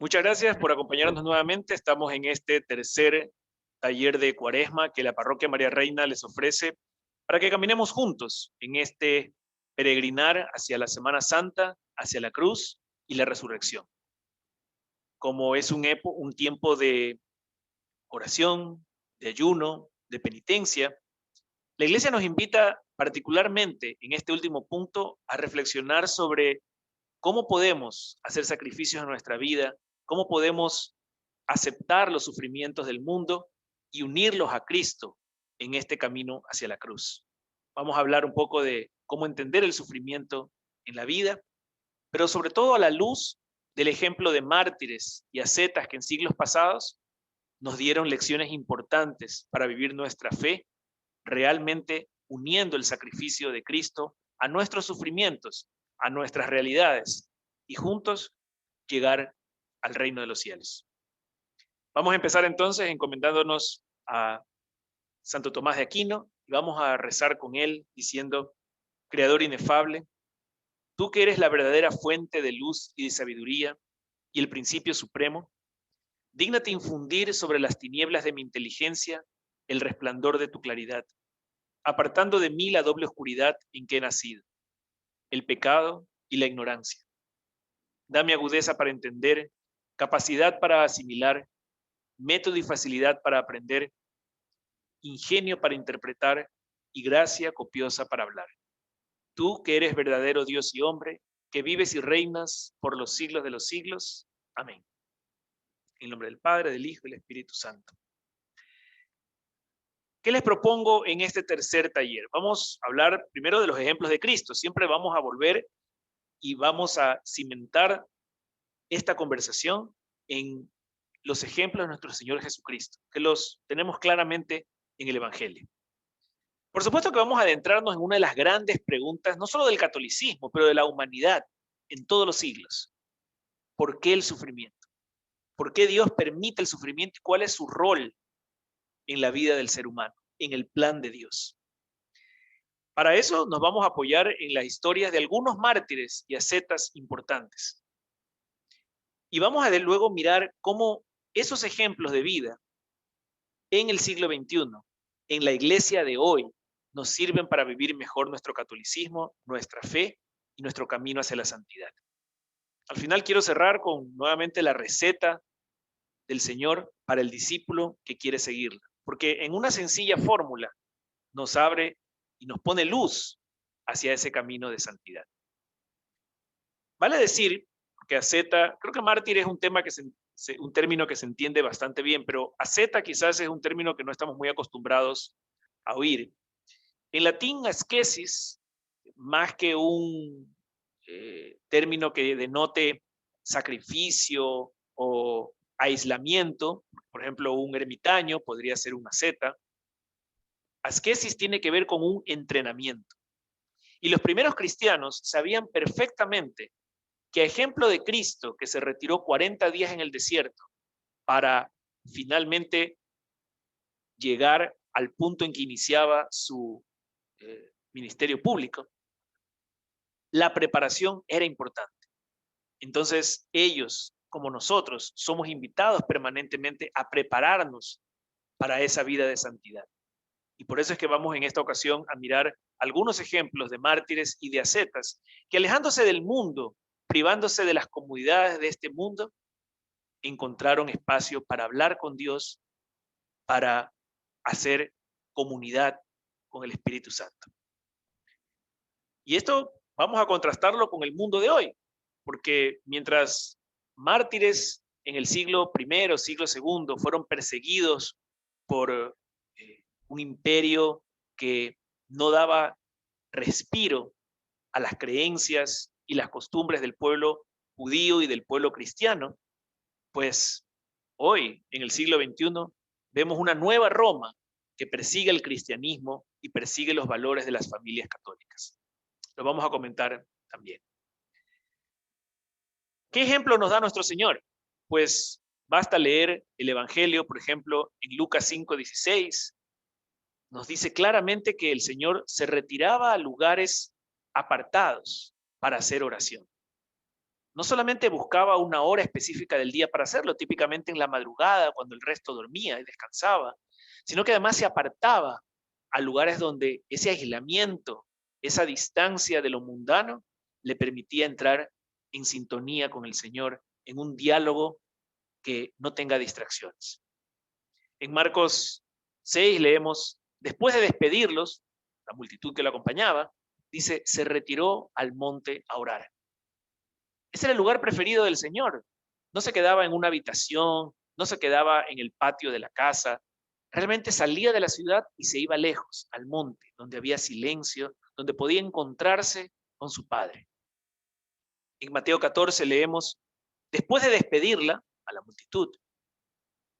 Muchas gracias por acompañarnos nuevamente. Estamos en este tercer taller de Cuaresma que la Parroquia María Reina les ofrece para que caminemos juntos en este peregrinar hacia la Semana Santa, hacia la cruz y la resurrección. Como es un tiempo de oración, de ayuno, de penitencia, la Iglesia nos invita particularmente en este último punto a reflexionar sobre cómo podemos hacer sacrificios en nuestra vida, cómo podemos aceptar los sufrimientos del mundo y unirlos a Cristo en este camino hacia la cruz. Vamos a hablar un poco de cómo entender el sufrimiento en la vida, pero sobre todo a la luz del ejemplo de mártires y ascetas que en siglos pasados nos dieron lecciones importantes para vivir nuestra fe, realmente uniendo el sacrificio de Cristo a nuestros sufrimientos, a nuestras realidades y juntos llegar al reino de los cielos. Vamos a empezar entonces encomendándonos a Santo Tomás de Aquino y vamos a rezar con él diciendo: Creador inefable, tú que eres la verdadera fuente de luz y de sabiduría y el principio supremo, dígnate infundir sobre las tinieblas de mi inteligencia el resplandor de tu claridad, apartando de mí la doble oscuridad en que he nacido, el pecado y la ignorancia. Dame agudeza para entender, capacidad para asimilar, método y facilidad para aprender, ingenio para interpretar y gracia copiosa para hablar. Tú que eres verdadero Dios y hombre, que vives y reinas por los siglos de los siglos. Amén. En nombre del Padre, del Hijo y del Espíritu Santo. ¿Qué les propongo en este tercer taller? Vamos a hablar primero de los ejemplos de Cristo. Siempre vamos a volver y vamos a cimentar esta conversación en los ejemplos de nuestro Señor Jesucristo, que los tenemos claramente en el Evangelio. Por supuesto que vamos a adentrarnos en una de las grandes preguntas, no solo del catolicismo, pero de la humanidad en todos los siglos. ¿Por qué el sufrimiento? ¿Por qué Dios permite el sufrimiento y cuál es su rol en la vida del ser humano, en el plan de Dios? Para eso nos vamos a apoyar en las historias de algunos mártires y ascetas importantes. Y vamos a luego mirar cómo esos ejemplos de vida en el siglo XXI, en la iglesia de hoy, nos sirven para vivir mejor nuestro catolicismo, nuestra fe y nuestro camino hacia la santidad. Al final quiero cerrar con nuevamente la receta del Señor para el discípulo que quiere seguirla, porque en una sencilla fórmula nos abre y nos pone luz hacia ese camino de santidad. Vale decir que asceta, creo que mártir es un tema que un término que se entiende bastante bien, pero asceta quizás es un término que no estamos muy acostumbrados a oír. En latín, ascesis, más que un término que denote sacrificio o aislamiento, por ejemplo, un ermitaño podría ser una asceta. Ascesis tiene que ver con un entrenamiento. Y los primeros cristianos sabían perfectamente que a ejemplo de Cristo, que se retiró 40 días en el desierto para finalmente llegar al punto en que iniciaba su ministerio público, la preparación era importante. Entonces, ellos, como nosotros, somos invitados permanentemente a prepararnos para esa vida de santidad. Y por eso es que vamos en esta ocasión a mirar algunos ejemplos de mártires y de ascetas que, alejándose del mundo, privándose de las comodidades de este mundo, encontraron espacio para hablar con Dios, para hacer comunidad con el Espíritu Santo. Y esto vamos a contrastarlo con el mundo de hoy, porque mientras mártires en el siglo I, siglo II fueron perseguidos por un imperio que no daba respiro a las creencias y las costumbres del pueblo judío y del pueblo cristiano, pues hoy, en el siglo XXI, vemos una nueva Roma que persigue el cristianismo y persigue los valores de las familias católicas. Lo vamos a comentar también. ¿Qué ejemplo nos da nuestro Señor? Pues basta leer el Evangelio, por ejemplo, en Lucas 5:16, nos dice claramente que el Señor se retiraba a lugares apartados para hacer oración. No solamente buscaba una hora específica del día para hacerlo, típicamente en la madrugada, cuando el resto dormía y descansaba, sino que además se apartaba a lugares donde ese aislamiento, esa distancia de lo mundano, le permitía entrar en sintonía con el Señor, en un diálogo que no tenga distracciones. En Marcos 6 leemos, después de despedirlos, la multitud que lo acompañaba, dice, se retiró al monte a orar. Ese era el lugar preferido del Señor. No se quedaba en una habitación, no se quedaba en el patio de la casa. Realmente salía de la ciudad y se iba lejos, al monte, donde había silencio, donde podía encontrarse con su Padre. En Mateo 14 leemos, después de despedirla a la multitud,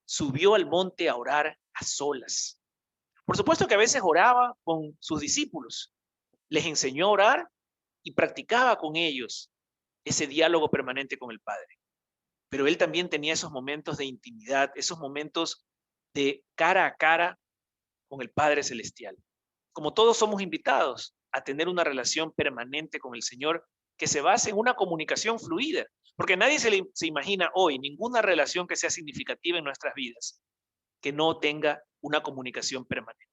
subió al monte a orar a solas. Por supuesto que a veces oraba con sus discípulos, les enseñó a orar y practicaba con ellos ese diálogo permanente con el Padre. Pero él también tenía esos momentos de intimidad, esos momentos de cara a cara con el Padre Celestial. Como todos somos invitados a tener una relación permanente con el Señor que se base en una comunicación fluida, porque nadie se imagina hoy ninguna relación que sea significativa en nuestras vidas que no tenga una comunicación permanente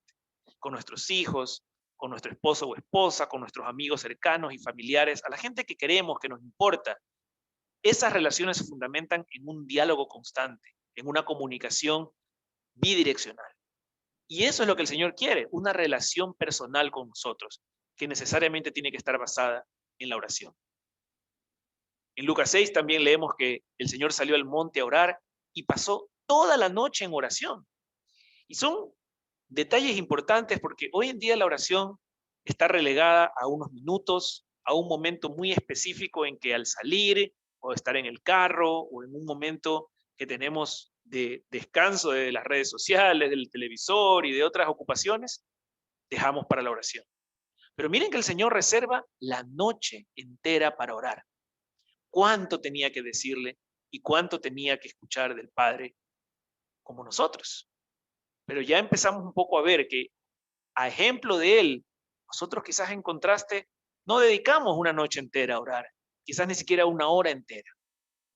con nuestros hijos, con nuestro esposo o esposa, con nuestros amigos cercanos y familiares, a la gente que queremos, que nos importa. Esas relaciones se fundamentan en un diálogo constante, en una comunicación bidireccional. Y eso es lo que el Señor quiere, una relación personal con nosotros, que necesariamente tiene que estar basada en la oración. En Lucas 6 también leemos que el Señor salió al monte a orar y pasó toda la noche en oración. Y son detalles importantes porque hoy en día la oración está relegada a unos minutos, a un momento muy específico en que al salir o estar en el carro o en un momento que tenemos de descanso de las redes sociales, del televisor y de otras ocupaciones, dejamos para la oración. Pero miren que el Señor reserva la noche entera para orar. ¿Cuánto tenía que decirle y cuánto tenía que escuchar del Padre como nosotros? Pero ya empezamos un poco a ver que a ejemplo de él, nosotros quizás en contraste no dedicamos una noche entera a orar, quizás ni siquiera una hora entera.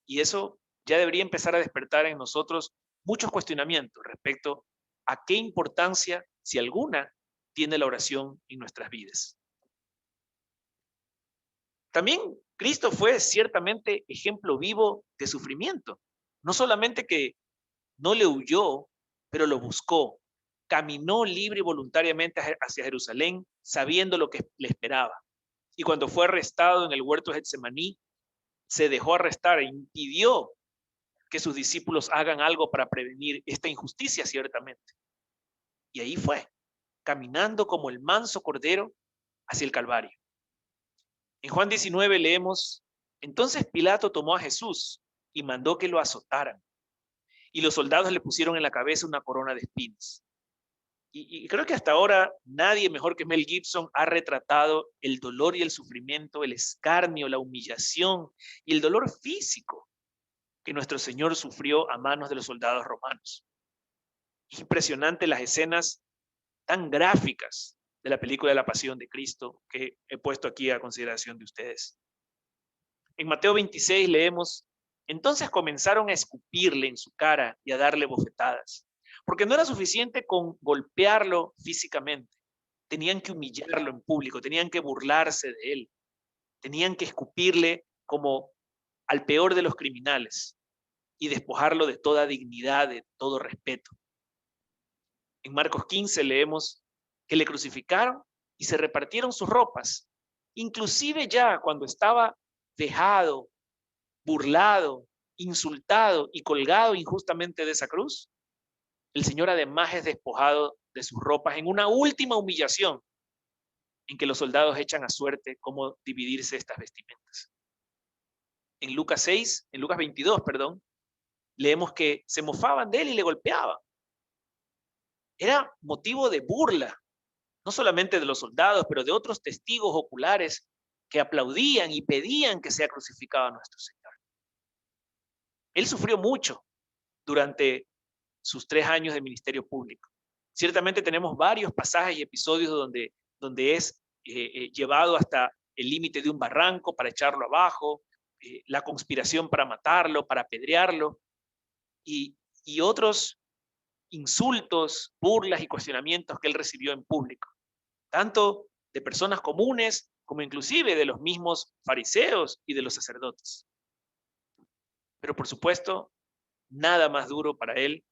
Y eso ya debería empezar a despertar en nosotros muchos cuestionamientos respecto a qué importancia, si alguna, tiene la oración en nuestras vidas. También Cristo fue ciertamente ejemplo vivo de sufrimiento. No solamente que no le huyó, pero lo buscó. Caminó libre y voluntariamente hacia Jerusalén, sabiendo lo que le esperaba. Y cuando fue arrestado en el huerto de Getsemaní, se dejó arrestar e impidió que sus discípulos hagan algo para prevenir esta injusticia, ciertamente. Y ahí fue, caminando como el manso cordero hacia el Calvario. En Juan 19 leemos, entonces Pilato tomó a Jesús y mandó que lo azotaran. Y los soldados le pusieron en la cabeza una corona de espinas. Y creo que hasta ahora nadie mejor que Mel Gibson ha retratado el dolor y el sufrimiento, el escarnio, la humillación y el dolor físico que nuestro Señor sufrió a manos de los soldados romanos. Es impresionante las escenas tan gráficas de la película de la Pasión de Cristo que he puesto aquí a consideración de ustedes. En Mateo 26 leemos, entonces comenzaron a escupirle en su cara y a darle bofetadas, porque no era suficiente con golpearlo físicamente, tenían que humillarlo en público, tenían que burlarse de él, tenían que escupirle como al peor de los criminales y despojarlo de toda dignidad, de todo respeto. En Marcos 15 leemos que le crucificaron y se repartieron sus ropas, inclusive ya cuando estaba dejado, burlado, insultado y colgado injustamente de esa cruz, el Señor además es despojado de sus ropas en una última humillación en que los soldados echan a suerte cómo dividirse estas vestimentas. En Lucas 22, leemos que se mofaban de él y le golpeaban. Era motivo de burla, no solamente de los soldados, pero de otros testigos oculares que aplaudían y pedían que sea crucificado a nuestro Señor. Él sufrió mucho durante sus 3 años de ministerio público. Ciertamente tenemos varios pasajes y episodios donde es llevado hasta el límite de un barranco para echarlo abajo, la conspiración para matarlo, para apedrearlo, y otros insultos, burlas y cuestionamientos que él recibió en público, tanto de personas comunes como inclusive de los mismos fariseos y de los sacerdotes. Pero por supuesto, nada más duro para él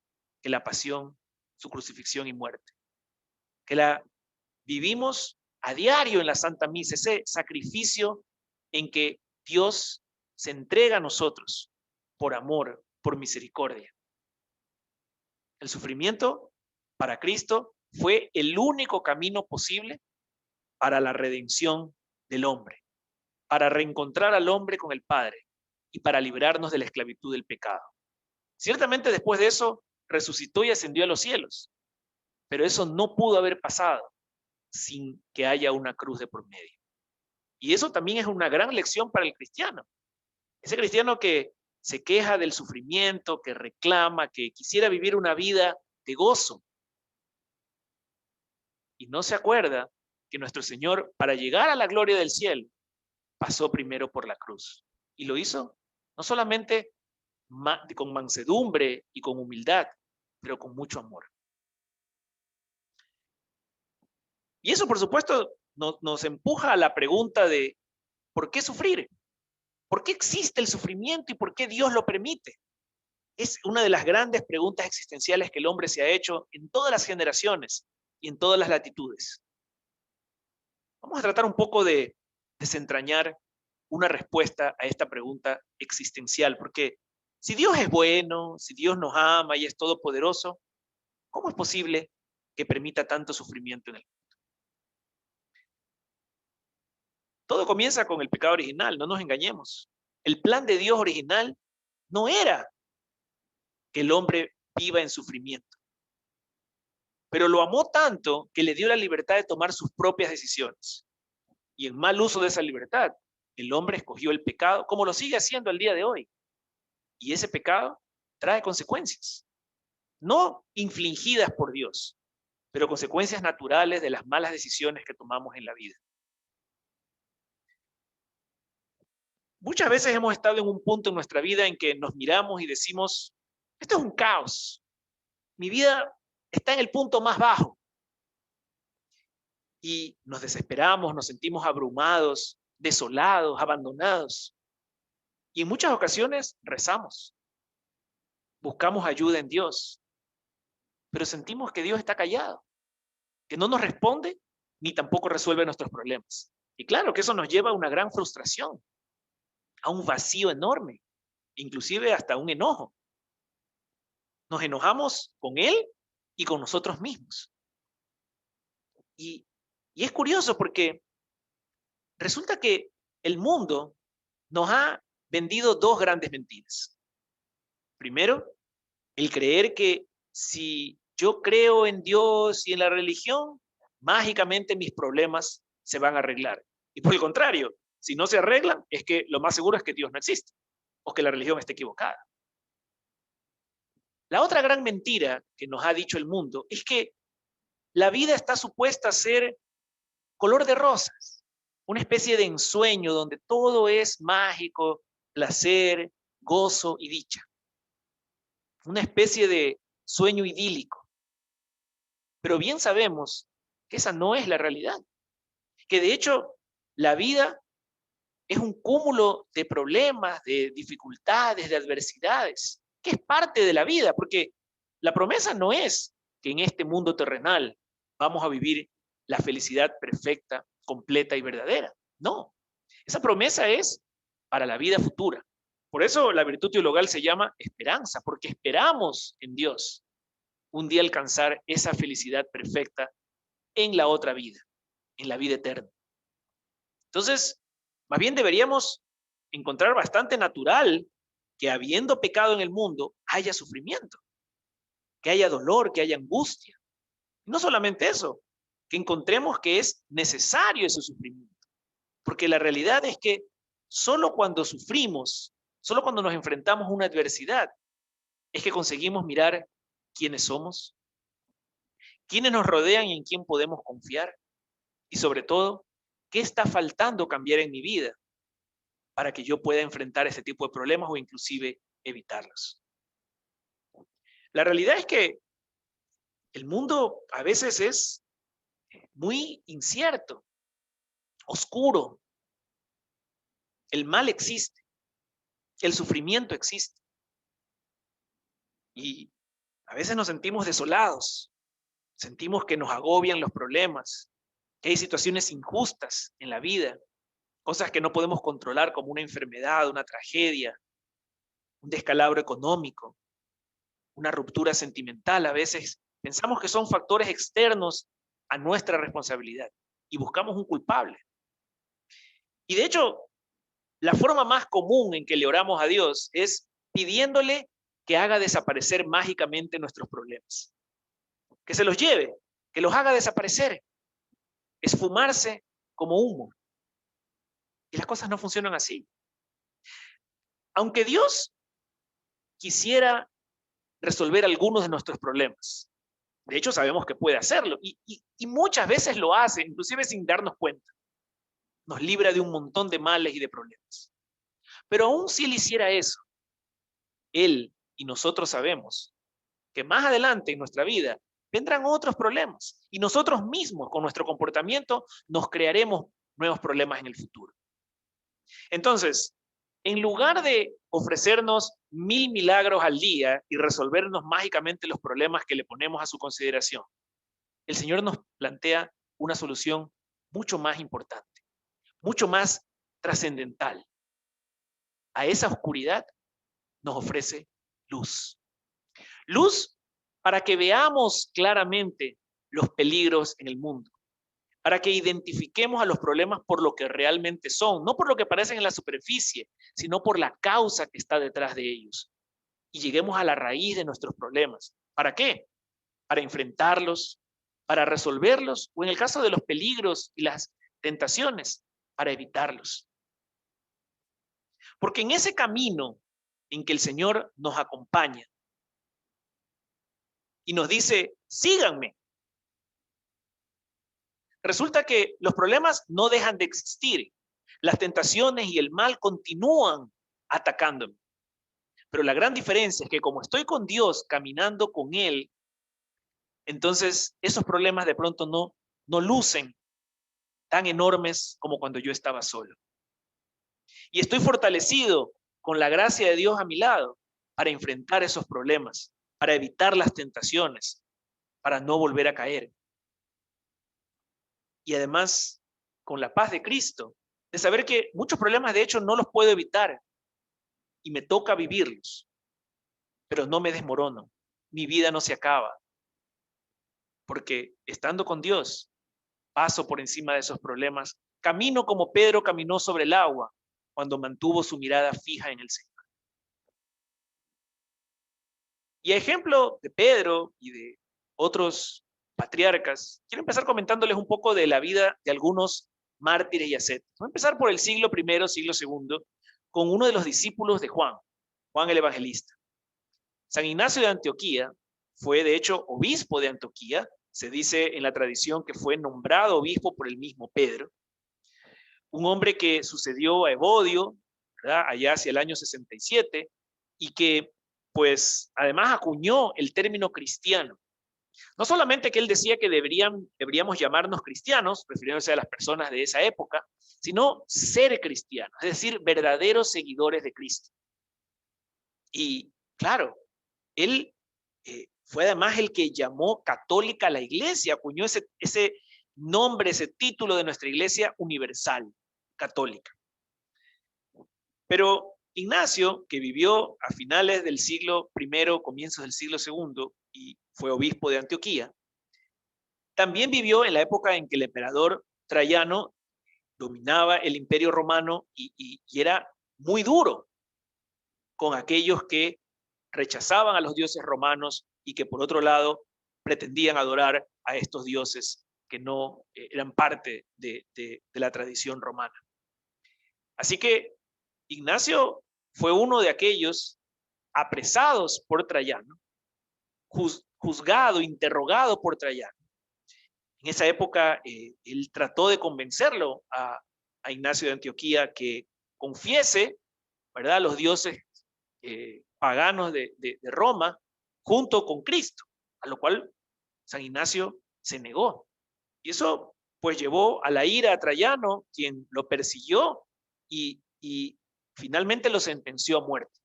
que la pasión, su crucifixión y muerte, que la vivimos a diario en la Santa Misa, ese sacrificio en que Dios se entrega a nosotros por amor, por misericordia. El sufrimiento para Cristo fue el único camino posible para la redención del hombre, para reencontrar al hombre con el Padre y para librarnos de la esclavitud del pecado. Ciertamente después de eso resucitó y ascendió a los cielos, pero eso no pudo haber pasado sin que haya una cruz de por medio. Y eso también es una gran lección para el cristiano. Ese cristiano que se queja del sufrimiento, que reclama, que quisiera vivir una vida de gozo. Y no se acuerda que nuestro Señor, para llegar a la gloria del cielo, pasó primero por la cruz. Y lo hizo no solamente con mansedumbre y con humildad, pero con mucho amor. Y eso, por supuesto, nos empuja a la pregunta de ¿por qué sufrir? ¿Por qué existe el sufrimiento y por qué Dios lo permite? Es una de las grandes preguntas existenciales que el hombre se ha hecho en todas las generaciones y en todas las latitudes. Vamos a tratar un poco de desentrañar una respuesta a esta pregunta existencial, porque si Dios es bueno, si Dios nos ama y es todopoderoso, ¿cómo es posible que permita tanto sufrimiento en el mundo? Todo comienza con el pecado original, no nos engañemos. El plan de Dios original no era que el hombre viva en sufrimiento, pero lo amó tanto que le dio la libertad de tomar sus propias decisiones. Y en mal uso de esa libertad, el hombre escogió el pecado, como lo sigue haciendo al día de hoy. Y ese pecado trae consecuencias, no infligidas por Dios, pero consecuencias naturales de las malas decisiones que tomamos en la vida. Muchas veces hemos estado en un punto en nuestra vida en que nos miramos y decimos, esto es un caos, mi vida está en el punto más bajo. Y nos desesperamos, nos sentimos abrumados, desolados, abandonados. Y en muchas ocasiones rezamos, buscamos ayuda en Dios, pero sentimos que Dios está callado, que no nos responde ni tampoco resuelve nuestros problemas. Y claro que eso nos lleva a una gran frustración, a un vacío enorme, inclusive hasta un enojo. Nos enojamos con Él y con nosotros mismos. Y es curioso porque resulta que el mundo nos ha vendido dos grandes mentiras. Primero, el creer que si yo creo en Dios y en la religión, mágicamente mis problemas se van a arreglar. Y por el contrario, si no se arreglan, es que lo más seguro es que Dios no existe o que la religión esté equivocada. La otra gran mentira que nos ha dicho el mundo es que la vida está supuesta a ser color de rosas, una especie de ensueño donde todo es mágico, placer, gozo y dicha. Una especie de sueño idílico. Pero bien sabemos que esa no es la realidad, que de hecho la vida es un cúmulo de problemas, de dificultades, de adversidades, que es parte de la vida, porque la promesa no es que en este mundo terrenal vamos a vivir la felicidad perfecta, completa y verdadera. No, esa promesa es para la vida futura. Por eso la virtud teologal se llama esperanza, porque esperamos en Dios un día alcanzar esa felicidad perfecta en la otra vida, en la vida eterna. Entonces, más bien deberíamos encontrar bastante natural que habiendo pecado en el mundo haya sufrimiento, que haya dolor, que haya angustia. Y no solamente eso, que encontremos que es necesario ese sufrimiento, porque la realidad es que solo cuando sufrimos, solo cuando nos enfrentamos a una adversidad, es que conseguimos mirar quiénes somos, quiénes nos rodean y en quién podemos confiar, y sobre todo, qué está faltando cambiar en mi vida para que yo pueda enfrentar este tipo de problemas o inclusive evitarlos. La realidad es que el mundo a veces es muy incierto, oscuro. El mal existe, el sufrimiento existe y a veces nos sentimos desolados, sentimos que nos agobian los problemas, que hay situaciones injustas en la vida, cosas que no podemos controlar como una enfermedad, una tragedia, un descalabro económico, una ruptura sentimental. A veces pensamos que son factores externos a nuestra responsabilidad y buscamos un culpable. Y de hecho, la forma más común en que le oramos a Dios es pidiéndole que haga desaparecer mágicamente nuestros problemas, que se los lleve, que los haga desaparecer, esfumarse como humo. Y las cosas no funcionan así. Aunque Dios quisiera resolver algunos de nuestros problemas, de hecho sabemos que puede hacerlo y muchas veces lo hace, inclusive sin darnos cuenta. Nos libra de un montón de males y de problemas. Pero aún si Él hiciera eso, Él y nosotros sabemos que más adelante en nuestra vida vendrán otros problemas y nosotros mismos con nuestro comportamiento nos crearemos nuevos problemas en el futuro. Entonces, en lugar de ofrecernos 1000 milagros al día y resolvernos mágicamente los problemas que le ponemos a su consideración, el Señor nos plantea una solución mucho más importante, mucho más trascendental. A esa oscuridad nos ofrece luz. Luz para que veamos claramente los peligros en el mundo, para que identifiquemos a los problemas por lo que realmente son, no por lo que parecen en la superficie, sino por la causa que está detrás de ellos. Y lleguemos a la raíz de nuestros problemas. ¿Para qué? Para enfrentarlos, para resolverlos, o en el caso de los peligros y las tentaciones, para evitarlos. Porque en ese camino en que el Señor nos acompaña y nos dice, síganme, resulta que los problemas no dejan de existir. Las tentaciones y el mal continúan atacándome. Pero la gran diferencia es que como estoy con Dios, caminando con Él, entonces esos problemas de pronto no lucen tan enormes como cuando yo estaba solo. Y estoy fortalecido con la gracia de Dios a mi lado para enfrentar esos problemas, para evitar las tentaciones, para no volver a caer. Y además, con la paz de Cristo, de saber que muchos problemas de hecho no los puedo evitar y me toca vivirlos, pero no me desmorono, mi vida no se acaba, porque estando con Dios, paso por encima de esos problemas, camino como Pedro caminó sobre el agua cuando mantuvo su mirada fija en el Señor. Y a ejemplo de Pedro y de otros patriarcas, quiero empezar comentándoles un poco de la vida de algunos mártires y ascetas. Voy a empezar por el siglo I, siglo II, con uno de los discípulos de Juan, Juan el Evangelista. San Ignacio de Antioquía fue de hecho obispo de Antioquía, se dice en la tradición que fue nombrado obispo por el mismo Pedro, un hombre que sucedió a Evodio, ¿verdad?, allá hacia el año 67, y que pues además acuñó el término cristiano. No solamente que él decía que deberíamos llamarnos cristianos, refiriéndose a las personas de esa época, sino ser cristianos, es decir, verdaderos seguidores de Cristo. Y claro, él fue además el que llamó católica a la iglesia, acuñó ese nombre, ese título de nuestra iglesia universal, católica. Pero Ignacio, que vivió a finales del siglo I, comienzos del siglo II, y fue obispo de Antioquía, también vivió en la época en que el emperador Traiano dominaba el imperio romano y era muy duro con aquellos que rechazaban a los dioses romanos y que por otro lado pretendían adorar a estos dioses que no eran parte de la tradición romana. Así que Ignacio fue uno de aquellos apresados por Traiano, juzgado, interrogado por Traiano. En esa época él trató de convencerlo a Ignacio de Antioquía que confiese, ¿verdad?, los dioses paganos de Roma junto con Cristo, a lo cual San Ignacio se negó. Y eso pues llevó a la ira a Traiano, quien lo persiguió y finalmente lo sentenció a muerte.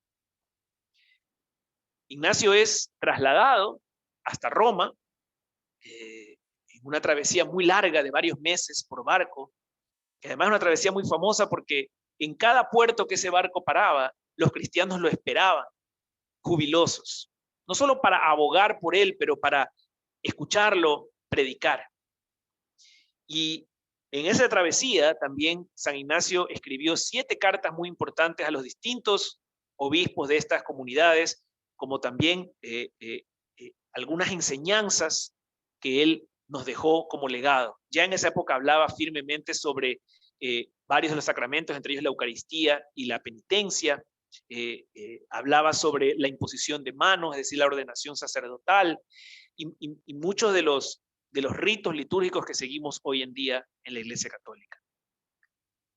Ignacio es trasladado hasta Roma, en una travesía muy larga de varios meses por barco, que además es una travesía muy famosa porque en cada puerto que ese barco paraba, los cristianos lo esperaban, jubilosos, no solo para abogar por él, pero para escucharlo predicar. Y en esa travesía también San Ignacio escribió 7 cartas muy importantes a los distintos obispos de estas comunidades, como también algunas enseñanzas que él nos dejó como legado. Ya en esa época hablaba firmemente sobre varios de los sacramentos, entre ellos la Eucaristía y la penitencia. Hablaba sobre la imposición de manos, es decir, la ordenación sacerdotal, y muchos de los ritos litúrgicos que seguimos hoy en día en la Iglesia Católica.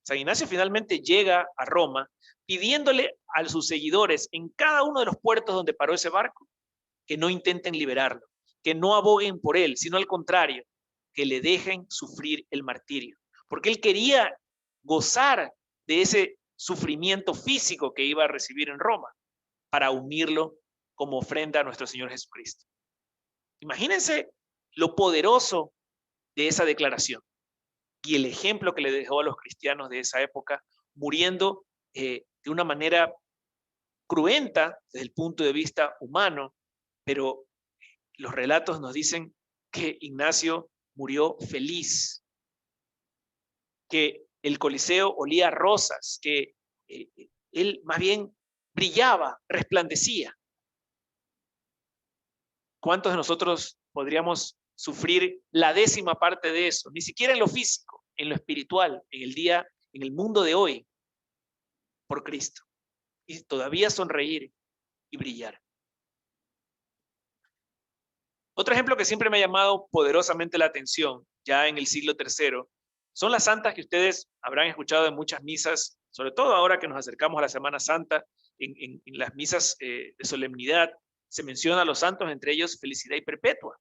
San Ignacio finalmente llega a Roma pidiéndole a sus seguidores en cada uno de los puertos donde paró ese barco que no intenten liberarlo, que no aboguen por él, sino al contrario, que le dejen sufrir el martirio, porque él quería gozar de ese sufrimiento físico que iba a recibir en Roma para unirlo como ofrenda a nuestro Señor Jesucristo. Imagínense lo poderoso de esa declaración y el ejemplo que le dejó a los cristianos de esa época, muriendo de una manera cruenta desde el punto de vista humano, pero los relatos nos dicen que Ignacio murió feliz, que el Coliseo olía a rosas, que él más bien brillaba, resplandecía. ¿Cuántos de nosotros podríamos sufrir la 10ª parte de eso? Ni siquiera en lo físico, en lo espiritual, en el mundo de hoy, por Cristo. Y todavía sonreír y brillar. Otro ejemplo que siempre me ha llamado poderosamente la atención, ya en el siglo III, son las santas que ustedes habrán escuchado en muchas misas, sobre todo ahora que nos acercamos a la Semana Santa, en las misas de solemnidad, se menciona a los santos, entre ellos Felicidad y Perpetua.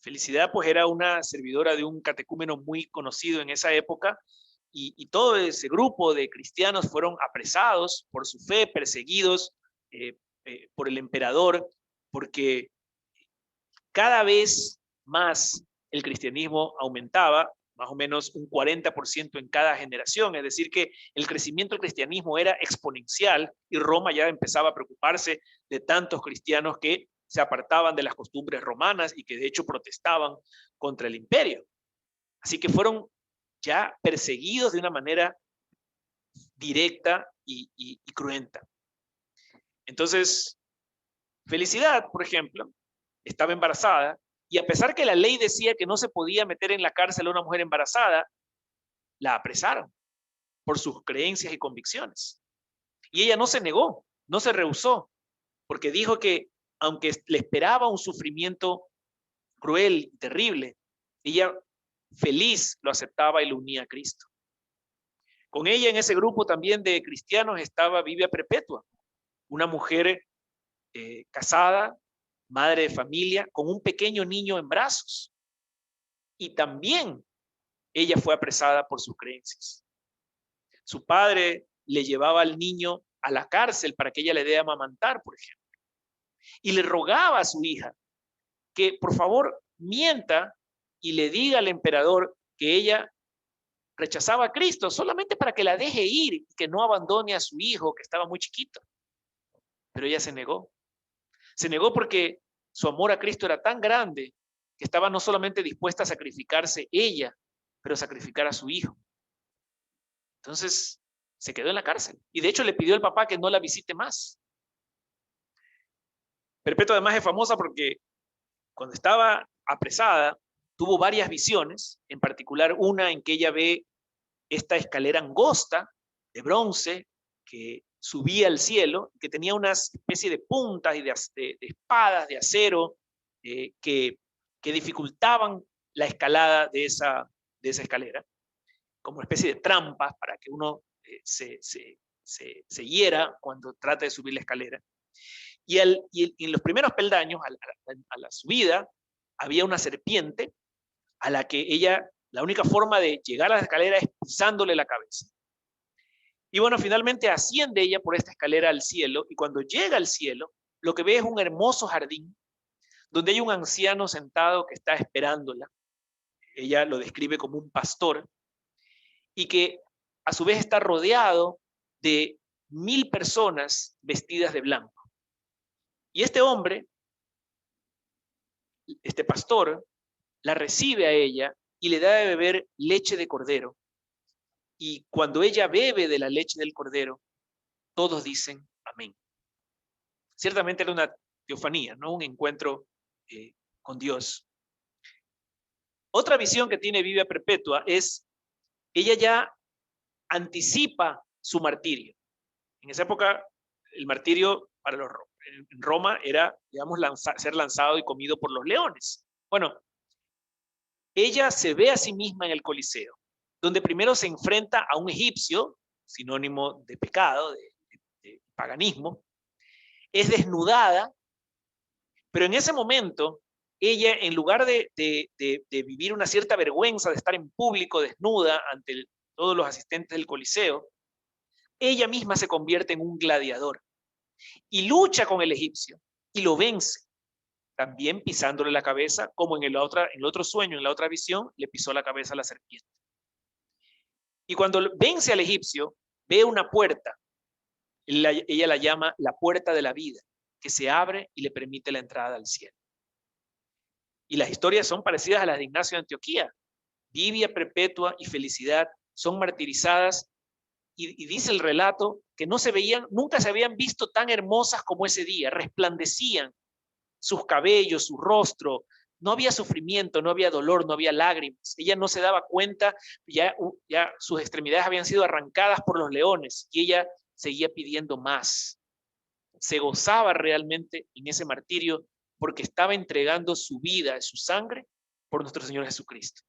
Felicidad pues era una servidora de un catecúmeno muy conocido en esa época, y todo ese grupo de cristianos fueron apresados por su fe, perseguidos por el emperador, porque cada vez más el cristianismo aumentaba, más o menos un 40% en cada generación, es decir que el crecimiento del cristianismo era exponencial y Roma ya empezaba a preocuparse de tantos cristianos que se apartaban de las costumbres romanas y que de hecho protestaban contra el imperio. Así que fueron ya perseguidos de una manera directa y cruenta. Entonces, Felicidad, por ejemplo, estaba embarazada y a pesar que la ley decía que no se podía meter en la cárcel a una mujer embarazada, la apresaron por sus creencias y convicciones. Y ella no se negó, no se rehusó, porque dijo que aunque le esperaba un sufrimiento cruel y terrible, ella feliz lo aceptaba y lo unía a Cristo. Con ella en ese grupo también de cristianos estaba Vivia Perpetua, una mujer casada, madre de familia, con un pequeño niño en brazos. Y también ella fue apresada por sus creencias. Su padre le llevaba al niño a la cárcel para que ella le dé a amamantar, por ejemplo. Y le rogaba a su hija que por favor mienta y le diga al emperador que ella rechazaba a Cristo solamente para que la deje ir y que no abandone a su hijo que estaba muy chiquito. Pero ella se negó. Se negó porque su amor a Cristo era tan grande que estaba no solamente dispuesta a sacrificarse ella, pero a sacrificar a su hijo. Entonces se quedó en la cárcel y de hecho le pidió al papá que no la visite más. Perpetua además es famosa porque cuando estaba apresada tuvo varias visiones, en particular una en que ella ve esta escalera angosta de bronce que subía al cielo, que tenía una especie de puntas y de espadas de acero que dificultaban la escalada de esa escalera, como una especie de trampas para que uno se hiera cuando trata de subir la escalera. Y en los primeros peldaños, a la subida, había una serpiente a la que ella, la única forma de llegar a la escalera es pisándole la cabeza. Y bueno, finalmente asciende ella por esta escalera al cielo, y cuando llega al cielo, lo que ve es un hermoso jardín donde hay un anciano sentado que está esperándola. Ella lo describe como un pastor, y que a su vez está rodeado de 1000 personas vestidas de blanco. Y este hombre, este pastor, la recibe a ella y le da de beber leche de cordero. Y cuando ella bebe de la leche del cordero, todos dicen amén. Ciertamente era una teofanía, ¿no? Un encuentro con Dios. Otra visión que tiene Vivia Perpetua es, ella ya anticipa su martirio. En esa época, el martirio para en Roma era, digamos, ser lanzado y comido por los leones. Bueno, ella se ve a sí misma en el Coliseo, donde primero se enfrenta a un egipcio, sinónimo de pecado, de paganismo, es desnudada, pero en ese momento, ella, en lugar de vivir una cierta vergüenza de estar en público desnuda ante todos los asistentes del Coliseo, ella misma se convierte en un gladiador y lucha con el egipcio y lo vence, también pisándole la cabeza, como en el otro sueño, en la otra visión, le pisó la cabeza a la serpiente. Y cuando vence al egipcio, ve una puerta, ella la llama la puerta de la vida, que se abre y le permite la entrada al cielo. Y las historias son parecidas a las de Ignacio de Antioquía. Vivia Perpetua y Felicidad son martirizadas, y dice el relato que no se veían, nunca se habían visto tan hermosas como ese día, resplandecían sus cabellos, su rostro, no había sufrimiento, no había dolor, no había lágrimas. Ella no se daba cuenta, ya sus extremidades habían sido arrancadas por los leones y ella seguía pidiendo más. Se gozaba realmente en ese martirio porque estaba entregando su vida, su sangre, por nuestro Señor Jesucristo.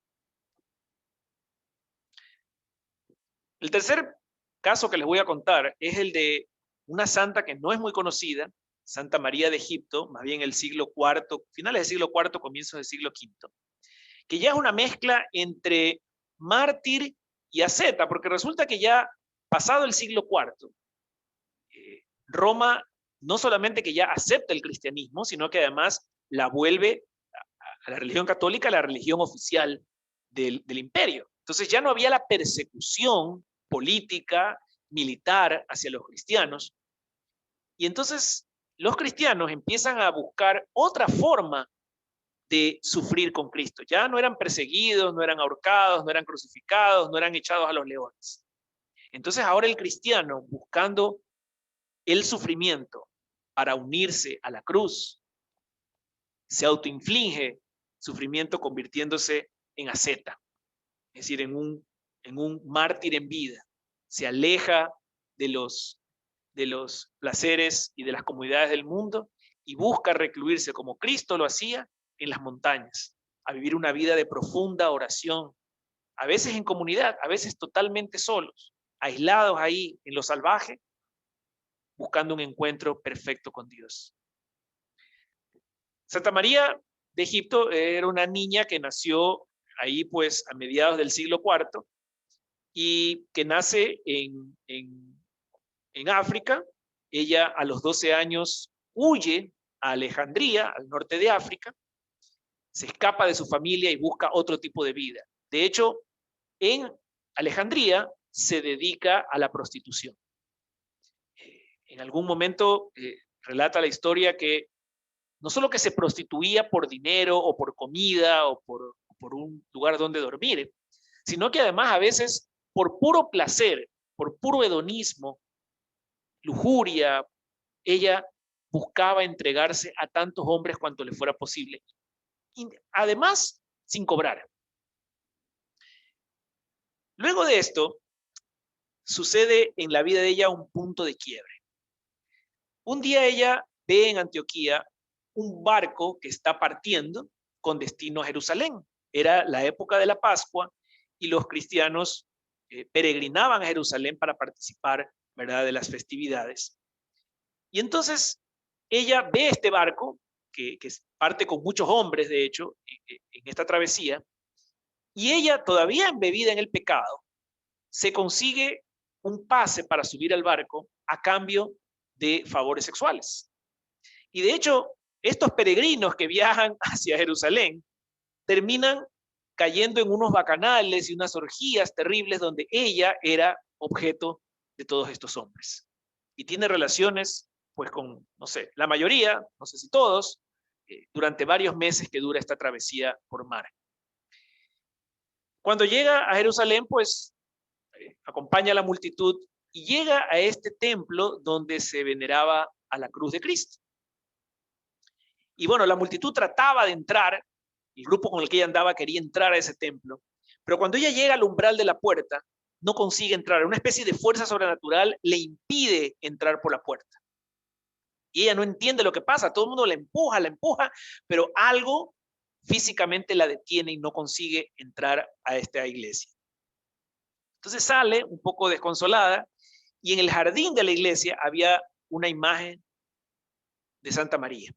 El tercer caso que les voy a contar es el de una santa que no es muy conocida, Santa María de Egipto, más bien el siglo IV, finales del siglo IV, comienzos del siglo V, que ya es una mezcla entre mártir y asceta, porque resulta que ya pasado el siglo IV, Roma no solamente que ya acepta el cristianismo, sino que además la vuelve a la religión católica la religión oficial del imperio. Entonces ya no había la persecución política, militar hacia los cristianos. Y entonces los cristianos empiezan a buscar otra forma de sufrir con Cristo. Ya no eran perseguidos, no eran ahorcados, no eran crucificados, no eran echados a los leones. Entonces ahora el cristiano, buscando el sufrimiento para unirse a la cruz, se autoinflige sufrimiento convirtiéndose en asceta, es decir, en un mártir en vida. Se aleja de los placeres y de las comodidades del mundo y busca recluirse como Cristo lo hacía en las montañas, a vivir una vida de profunda oración, a veces en comunidad, a veces totalmente solos, aislados ahí en lo salvaje, buscando un encuentro perfecto con Dios. Santa María de Egipto era una niña que nació ahí pues a mediados del siglo IV y que nace en África. Ella a los 12 años huye a Alejandría, al norte de África, se escapa de su familia y busca otro tipo de vida. De hecho, en Alejandría se dedica a la prostitución. En algún momento relata la historia que no solo que se prostituía por dinero o por comida o por un lugar donde dormir, sino que además a veces por puro placer, por puro hedonismo, lujuria, ella buscaba entregarse a tantos hombres cuanto le fuera posible. Y además, sin cobrar. Luego de esto, sucede en la vida de ella un punto de quiebre. Un día ella ve en Antioquía un barco que está partiendo con destino a Jerusalén. Era la época de la Pascua y los cristianos peregrinaban a Jerusalén para participar, ¿verdad?, de las festividades. Y entonces ella ve este barco, que parte con muchos hombres, de hecho, en esta travesía, y ella, todavía embebida en el pecado, se consigue un pase para subir al barco a cambio de favores sexuales. Y de hecho, estos peregrinos que viajan hacia Jerusalén terminan cayendo en unos bacanales y unas orgías terribles donde ella era objeto de todos estos hombres. Y tiene relaciones, pues, con, no sé, la mayoría, no sé si todos, durante varios meses que dura esta travesía por mar. Cuando llega a Jerusalén, pues, acompaña a la multitud y llega a este templo donde se veneraba a la cruz de Cristo. Y bueno, la multitud trataba de entrar, el grupo con el que ella andaba quería entrar a ese templo, pero cuando ella llega al umbral de la puerta, no consigue entrar. Una especie de fuerza sobrenatural le impide entrar por la puerta. Y ella no entiende lo que pasa, todo el mundo la empuja, pero algo físicamente la detiene y no consigue entrar a esta iglesia. Entonces sale un poco desconsolada y en el jardín de la iglesia había una imagen de Santa María.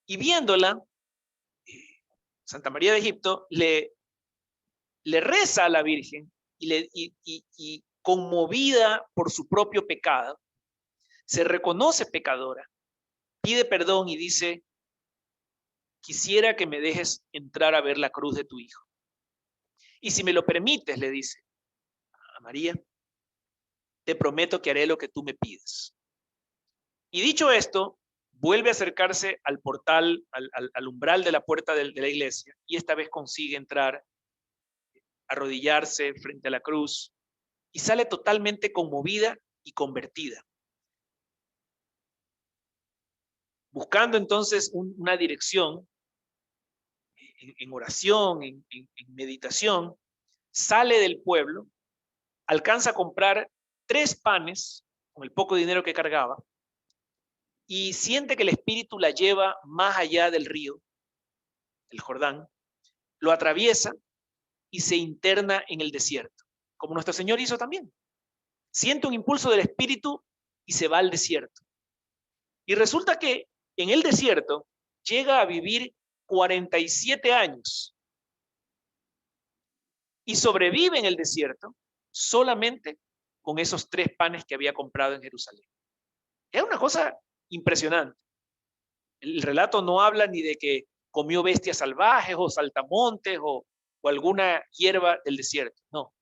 Y viéndola, Santa María de Egipto le reza a la Virgen y conmovida por su propio pecado, se reconoce pecadora, pide perdón y dice: quisiera que me dejes entrar a ver la cruz de tu hijo. Y si me lo permites, le dice a María, te prometo que haré lo que tú me pides. Y dicho esto, vuelve a acercarse al portal, al umbral de la puerta de la iglesia, y esta vez consigue entrar, arrodillarse frente a la cruz, y sale totalmente conmovida y convertida. Buscando entonces una dirección, en oración, en meditación, sale del pueblo, alcanza a comprar 3 panes con el poco dinero que cargaba y siente que el Espíritu la lleva más allá del río, el Jordán, lo atraviesa y se interna en el desierto, como nuestro Señor hizo también. Siente un impulso del Espíritu y se va al desierto. Y resulta que en el desierto llega a vivir 47 años y sobrevive en el desierto solamente con esos 3 panes que había comprado en Jerusalén. Es una cosa impresionante. El relato no habla ni de que comió bestias salvajes o saltamontes o alguna hierba del desierto. No,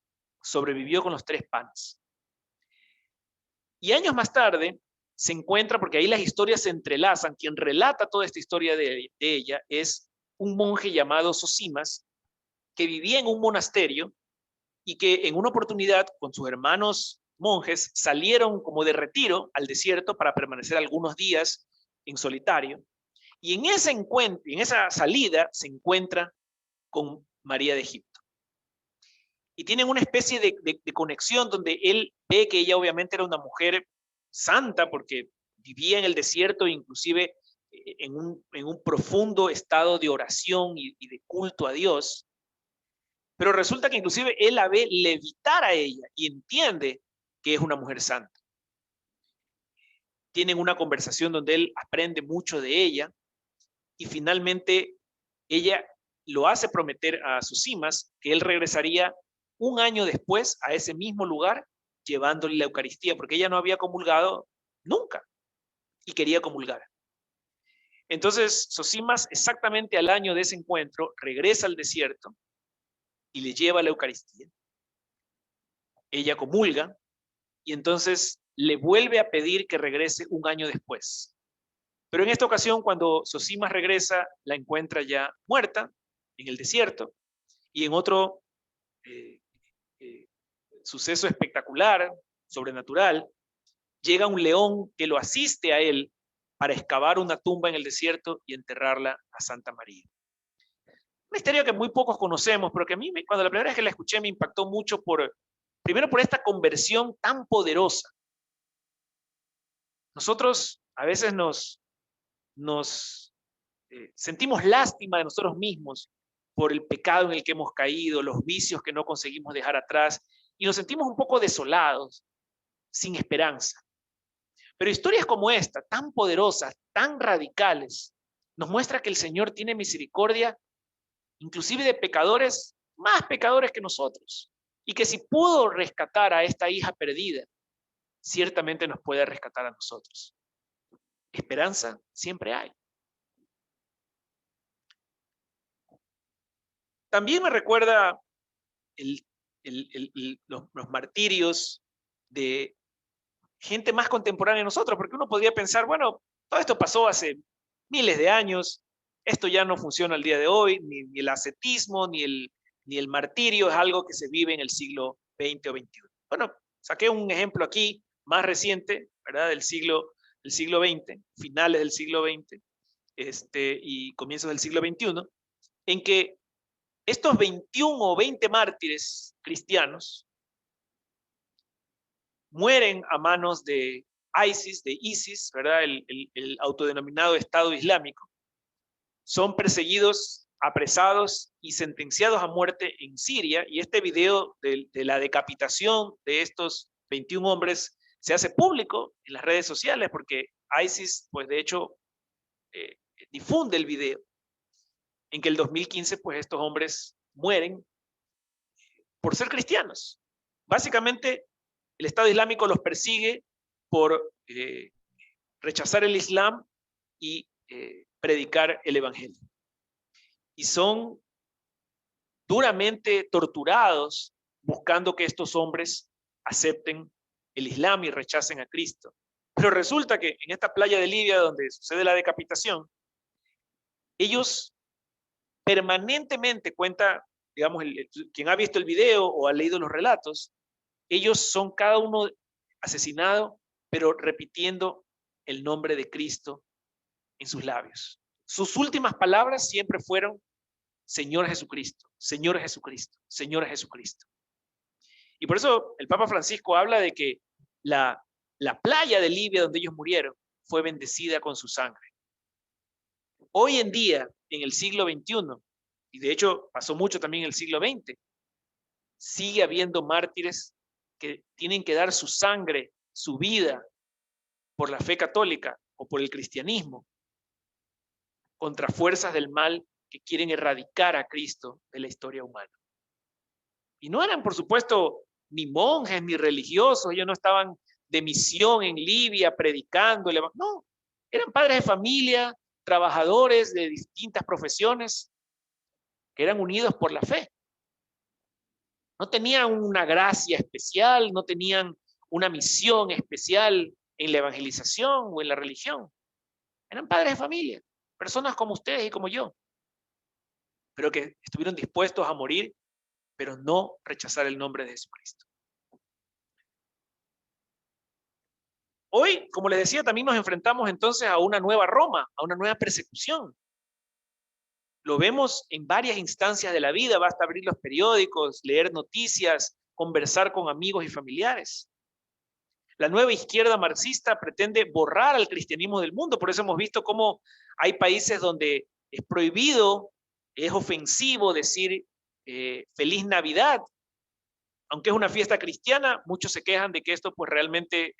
sobrevivió con los 3 panes. Y años más tarde se encuentra, porque ahí las historias se entrelazan, quien relata toda esta historia de ella es un monje llamado Zosimas, que vivía en un monasterio y que en una oportunidad con sus hermanos monjes salieron como de retiro al desierto para permanecer algunos días en solitario. Y en ese encuentro, en esa salida, se encuentra con María de Egipto. Y tienen una especie de conexión donde él ve que ella obviamente era una mujer santa porque vivía en el desierto, inclusive en un profundo estado de oración y de culto a Dios. Pero resulta que inclusive él la ve levitar a ella y entiende que es una mujer santa. Tienen una conversación donde él aprende mucho de ella y finalmente ella lo hace prometer a Zosimas que él regresaría un año después a ese mismo lugar llevándole la Eucaristía, porque ella no había comulgado nunca y quería comulgar. Entonces Zosimas, exactamente al año de ese encuentro, regresa al desierto y le lleva la Eucaristía. Ella comulga y entonces le vuelve a pedir que regrese un año después. Pero en esta ocasión, cuando Zosimas regresa, la encuentra ya muerta en el desierto y en otro suceso espectacular, sobrenatural, llega un león que lo asiste a él para excavar una tumba en el desierto y enterrarla a Santa María. Una historia que muy pocos conocemos, pero que a mí, cuando la primera vez que la escuché, me impactó mucho primero por esta conversión tan poderosa. Nosotros a veces nos sentimos lástima de nosotros mismos por el pecado en el que hemos caído, los vicios que no conseguimos dejar atrás, y nos sentimos un poco desolados, sin esperanza. Pero historias como esta, tan poderosas, tan radicales, nos muestra que el Señor tiene misericordia, inclusive de pecadores, más pecadores que nosotros, y que si pudo rescatar a esta hija perdida, ciertamente nos puede rescatar a nosotros. Esperanza siempre hay. También me recuerda los martirios de gente más contemporánea a nosotros, porque uno podría pensar, bueno, todo esto pasó hace miles de años, esto ya no funciona al día de hoy, ni el ascetismo, ni el martirio es algo que se vive en el siglo XX o XXI. Bueno, saqué un ejemplo aquí más reciente, ¿verdad? Del siglo XX, finales del siglo XX y comienzos del siglo XXI, en que estos 21 o 20 mártires cristianos mueren a manos de ISIS, ¿verdad? El autodenominado Estado Islámico. Son perseguidos, apresados y sentenciados a muerte en Siria. Y este video de la decapitación de estos 21 hombres se hace público en las redes sociales porque ISIS, pues de hecho, difunde el video en que el 2015, pues estos hombres mueren por ser cristianos. Básicamente, el Estado Islámico los persigue por rechazar el Islam y predicar el Evangelio. Y son duramente torturados buscando que estos hombres acepten el Islam y rechacen a Cristo. Pero resulta que en esta playa de Libia donde sucede la decapitación, ellos permanentemente cuenta, digamos, quien ha visto el video o ha leído los relatos, ellos son cada uno asesinado, pero repitiendo el nombre de Cristo en sus labios. Sus últimas palabras siempre fueron Señor Jesucristo, Señor Jesucristo, Señor Jesucristo. Y por eso el Papa Francisco habla de que la playa de Libia donde ellos murieron fue bendecida con su sangre. Hoy en día, en el siglo XXI, y de hecho pasó mucho también en el siglo XX, sigue habiendo mártires que tienen que dar su sangre, su vida, por la fe católica o por el cristianismo, contra fuerzas del mal que quieren erradicar a Cristo de la historia humana. Y no eran, por supuesto, ni monjes ni religiosos, ellos no estaban de misión en Libia predicando, no, eran padres de familia, trabajadores de distintas profesiones que eran unidos por la fe. No tenían una gracia especial, no tenían una misión especial en la evangelización o en la religión. Eran padres de familia, personas como ustedes y como yo, pero que estuvieron dispuestos a morir, pero no rechazar el nombre de Jesucristo. Hoy, como les decía, también nos enfrentamos entonces a una nueva Roma, a una nueva persecución. Lo vemos en varias instancias de la vida, basta abrir los periódicos, leer noticias, conversar con amigos y familiares. La nueva izquierda marxista pretende borrar al cristianismo del mundo, por eso hemos visto cómo hay países donde es prohibido, es ofensivo decir Feliz Navidad, aunque es una fiesta cristiana, muchos se quejan de que esto pues realmente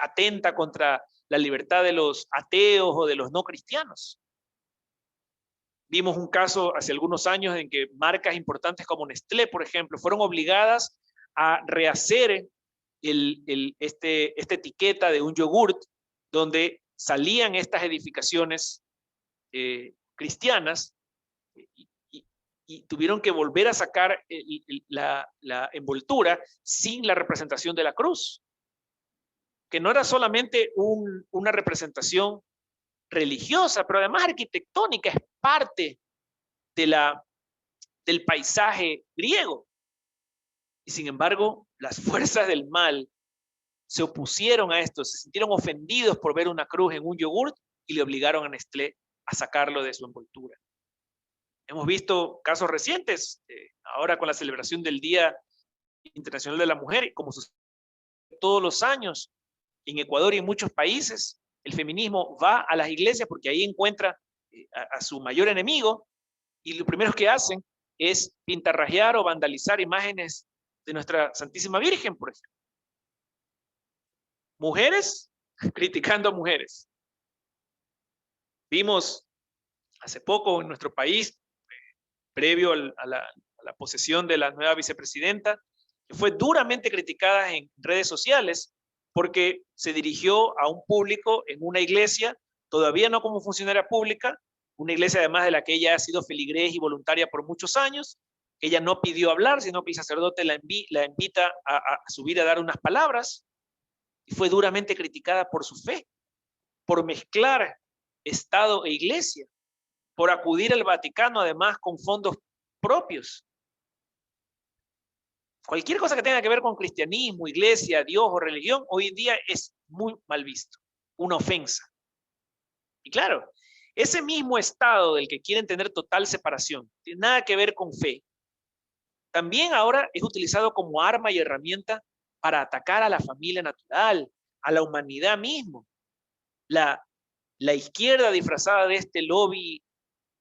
atenta contra la libertad de los ateos o de los no cristianos. Vimos un caso hace algunos años en que marcas importantes como Nestlé, por ejemplo, fueron obligadas a rehacer esta etiqueta de un yogurt donde salían estas edificaciones cristianas y tuvieron que volver a sacar la envoltura sin la representación de la cruz, que no era solamente una representación religiosa, pero además arquitectónica, es parte del paisaje griego. Y sin embargo, las fuerzas del mal se opusieron a esto, se sintieron ofendidos por ver una cruz en un yogurt y le obligaron a Nestlé a sacarlo de su envoltura. Hemos visto casos recientes, ahora con la celebración del Día Internacional de la Mujer, como sucede todos los años en Ecuador y en muchos países, el feminismo va a las iglesias porque ahí encuentra a su mayor enemigo y lo primero que hacen es pintarrajear o vandalizar imágenes de nuestra Santísima Virgen, por ejemplo. Mujeres criticando a mujeres. Vimos hace poco en nuestro país, previo a la posesión de la nueva vicepresidenta, que fue duramente criticada en redes sociales porque se dirigió a un público en una iglesia, todavía no como funcionaria pública, una iglesia además de la que ella ha sido feligrés y voluntaria por muchos años. Ella no pidió hablar, sino que el sacerdote la invita a subir a dar unas palabras, y fue duramente criticada por su fe, por mezclar Estado e iglesia, por acudir al Vaticano además con fondos propios. Cualquier cosa que tenga que ver con cristianismo, iglesia, Dios o religión, hoy en día es muy mal visto, una ofensa. Y claro, ese mismo estado del que quieren tener total separación, tiene nada que ver con fe, también ahora es utilizado como arma y herramienta para atacar a la familia natural, a la humanidad mismo. La izquierda disfrazada de este lobby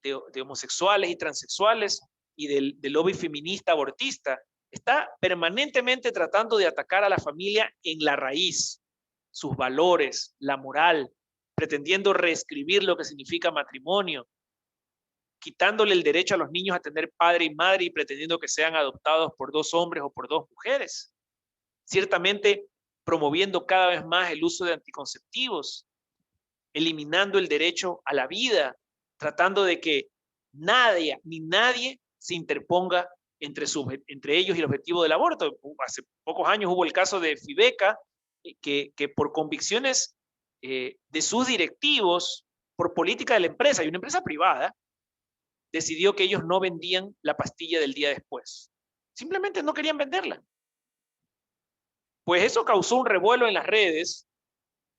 de homosexuales y transexuales y del lobby feminista abortista está permanentemente tratando de atacar a la familia en la raíz, sus valores, la moral, pretendiendo reescribir lo que significa matrimonio, quitándole el derecho a los niños a tener padre y madre y pretendiendo que sean adoptados por dos hombres o por dos mujeres. Ciertamente promoviendo cada vez más el uso de anticonceptivos, eliminando el derecho a la vida, tratando de que nadie ni nadie se interponga entre ellos y el objetivo del aborto. Hace pocos años hubo el caso de Fibeca, que por convicciones de sus directivos, por política de la empresa, y una empresa privada, decidió que ellos no vendían la pastilla del día después. Simplemente no querían venderla. Pues eso causó un revuelo en las redes,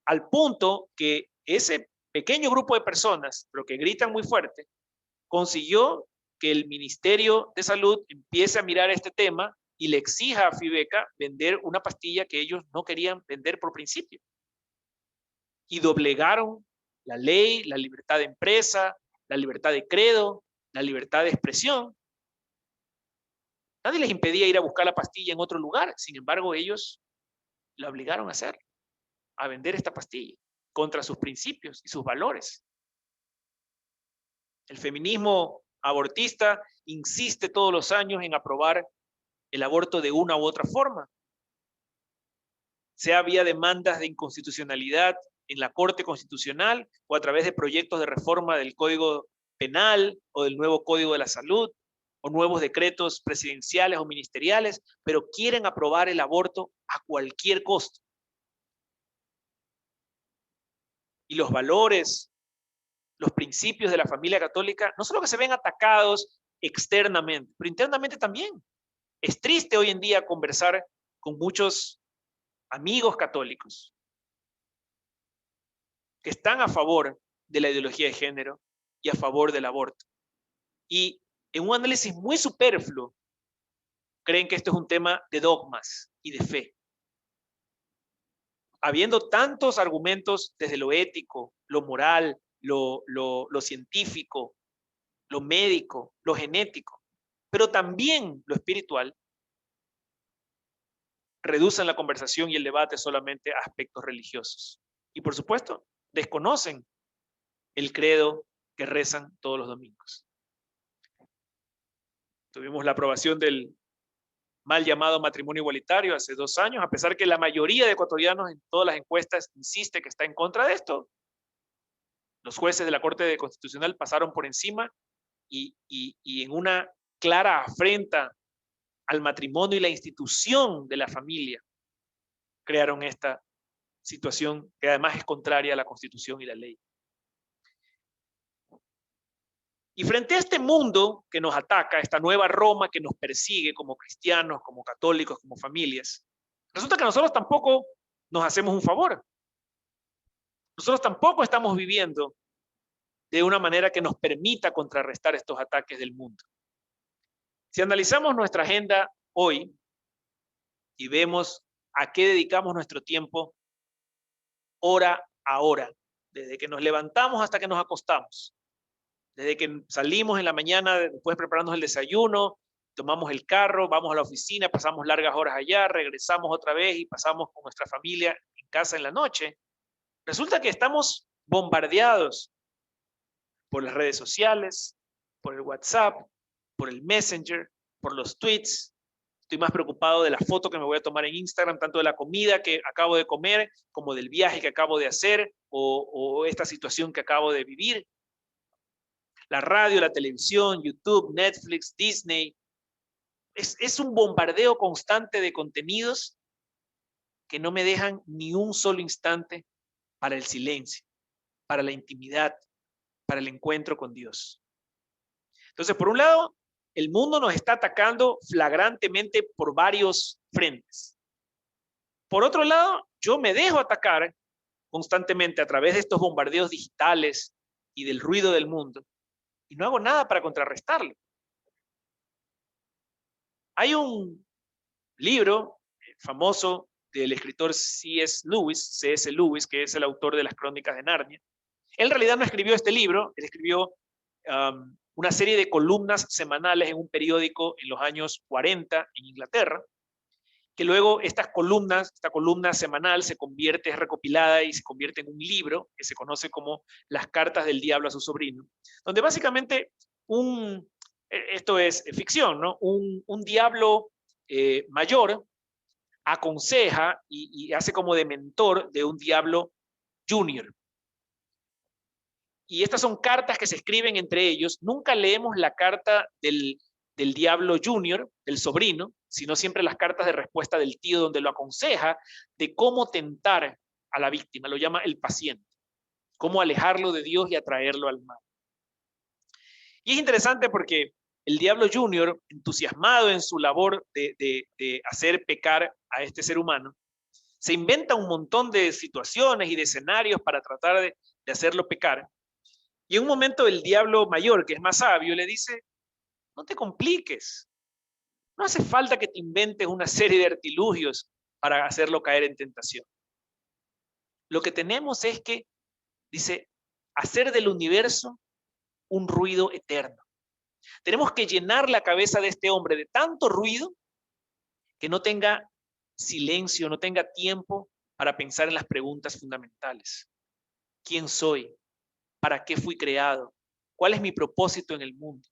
al punto que ese pequeño grupo de personas, pero que gritan muy fuerte, consiguió que el Ministerio de Salud empiece a mirar este tema y le exija a Fibeca vender una pastilla que ellos no querían vender por principio. Y doblegaron la ley, la libertad de empresa, la libertad de credo, la libertad de expresión. Nadie les impedía ir a buscar la pastilla en otro lugar, sin embargo ellos la obligaron a hacer, a vender esta pastilla contra sus principios y sus valores. El feminismo abortista insiste todos los años en aprobar el aborto de una u otra forma. Sea vía demandas de inconstitucionalidad en la Corte Constitucional o a través de proyectos de reforma del Código Penal o del nuevo Código de la Salud o nuevos decretos presidenciales o ministeriales, pero quieren aprobar el aborto a cualquier costo. Y los valores, los principios de la familia católica, no solo que se ven atacados externamente, pero internamente también. Es triste hoy en día conversar con muchos amigos católicos que están a favor de la ideología de género y a favor del aborto. Y en un análisis muy superfluo, creen que esto es un tema de dogmas y de fe. Habiendo tantos argumentos desde lo ético, lo moral, lo científico, lo médico, lo genético, pero también lo espiritual, reducen la conversación y el debate solamente a aspectos religiosos. Y por supuesto, desconocen el credo que rezan todos los domingos. Tuvimos la aprobación del mal llamado matrimonio igualitario hace 2 años, a pesar que la mayoría de ecuatorianos en todas las encuestas insiste que está en contra de esto. Los jueces de la Corte Constitucional pasaron por encima y en una clara afrenta al matrimonio y la institución de la familia, crearon esta situación que además es contraria a la Constitución y la ley. Y frente a este mundo que nos ataca, esta nueva Roma que nos persigue como cristianos, como católicos, como familias, resulta que nosotros tampoco nos hacemos un favor. Nosotros tampoco estamos viviendo de una manera que nos permita contrarrestar estos ataques del mundo. Si analizamos nuestra agenda hoy y vemos a qué dedicamos nuestro tiempo hora a hora, desde que nos levantamos hasta que nos acostamos, desde que salimos en la mañana, después de prepararnos el desayuno, tomamos el carro, vamos a la oficina, pasamos largas horas allá, regresamos otra vez y pasamos con nuestra familia en casa en la noche. Resulta que estamos bombardeados por las redes sociales, por el WhatsApp, por el Messenger, por los tweets. Estoy más preocupado de la foto que me voy a tomar en Instagram, tanto de la comida que acabo de comer, como del viaje que acabo de hacer o esta situación que acabo de vivir. La radio, la televisión, YouTube, Netflix, Disney. Es un bombardeo constante de contenidos que no me dejan ni un solo instante para el silencio, para la intimidad, para el encuentro con Dios. Entonces, por un lado, el mundo nos está atacando flagrantemente por varios frentes. Por otro lado, yo me dejo atacar constantemente a través de estos bombardeos digitales y del ruido del mundo y no hago nada para contrarrestarlo. Hay un libro famoso del escritor C.S. Lewis, que es el autor de las Crónicas de Narnia. Él en realidad no escribió este libro, él escribió una serie de columnas semanales en un periódico en los años 40 en Inglaterra, que luego esta columna semanal es recopilada y se convierte en un libro que se conoce como Las cartas del diablo a su sobrino, donde básicamente esto es ficción, ¿no? Un diablo mayor aconseja y hace como de mentor de un diablo junior. Y estas son cartas que se escriben entre ellos. Nunca leemos la carta del diablo junior, del sobrino, sino siempre las cartas de respuesta del tío, donde lo aconseja de cómo tentar a la víctima. Lo llama el paciente. Cómo alejarlo de Dios y atraerlo al mal. Y es interesante porque el diablo junior, entusiasmado en su labor de hacer pecar a este ser humano, se inventa un montón de situaciones y de escenarios para tratar de hacerlo pecar. Y en un momento el diablo mayor, que es más sabio, le dice, no te compliques. No hace falta que te inventes una serie de artilugios para hacerlo caer en tentación. Lo que tenemos es que, dice, hacer del universo un ruido eterno. Tenemos que llenar la cabeza de este hombre de tanto ruido que no tenga silencio, no tenga tiempo para pensar en las preguntas fundamentales. ¿Quién soy? ¿Para qué fui creado? ¿Cuál es mi propósito en el mundo?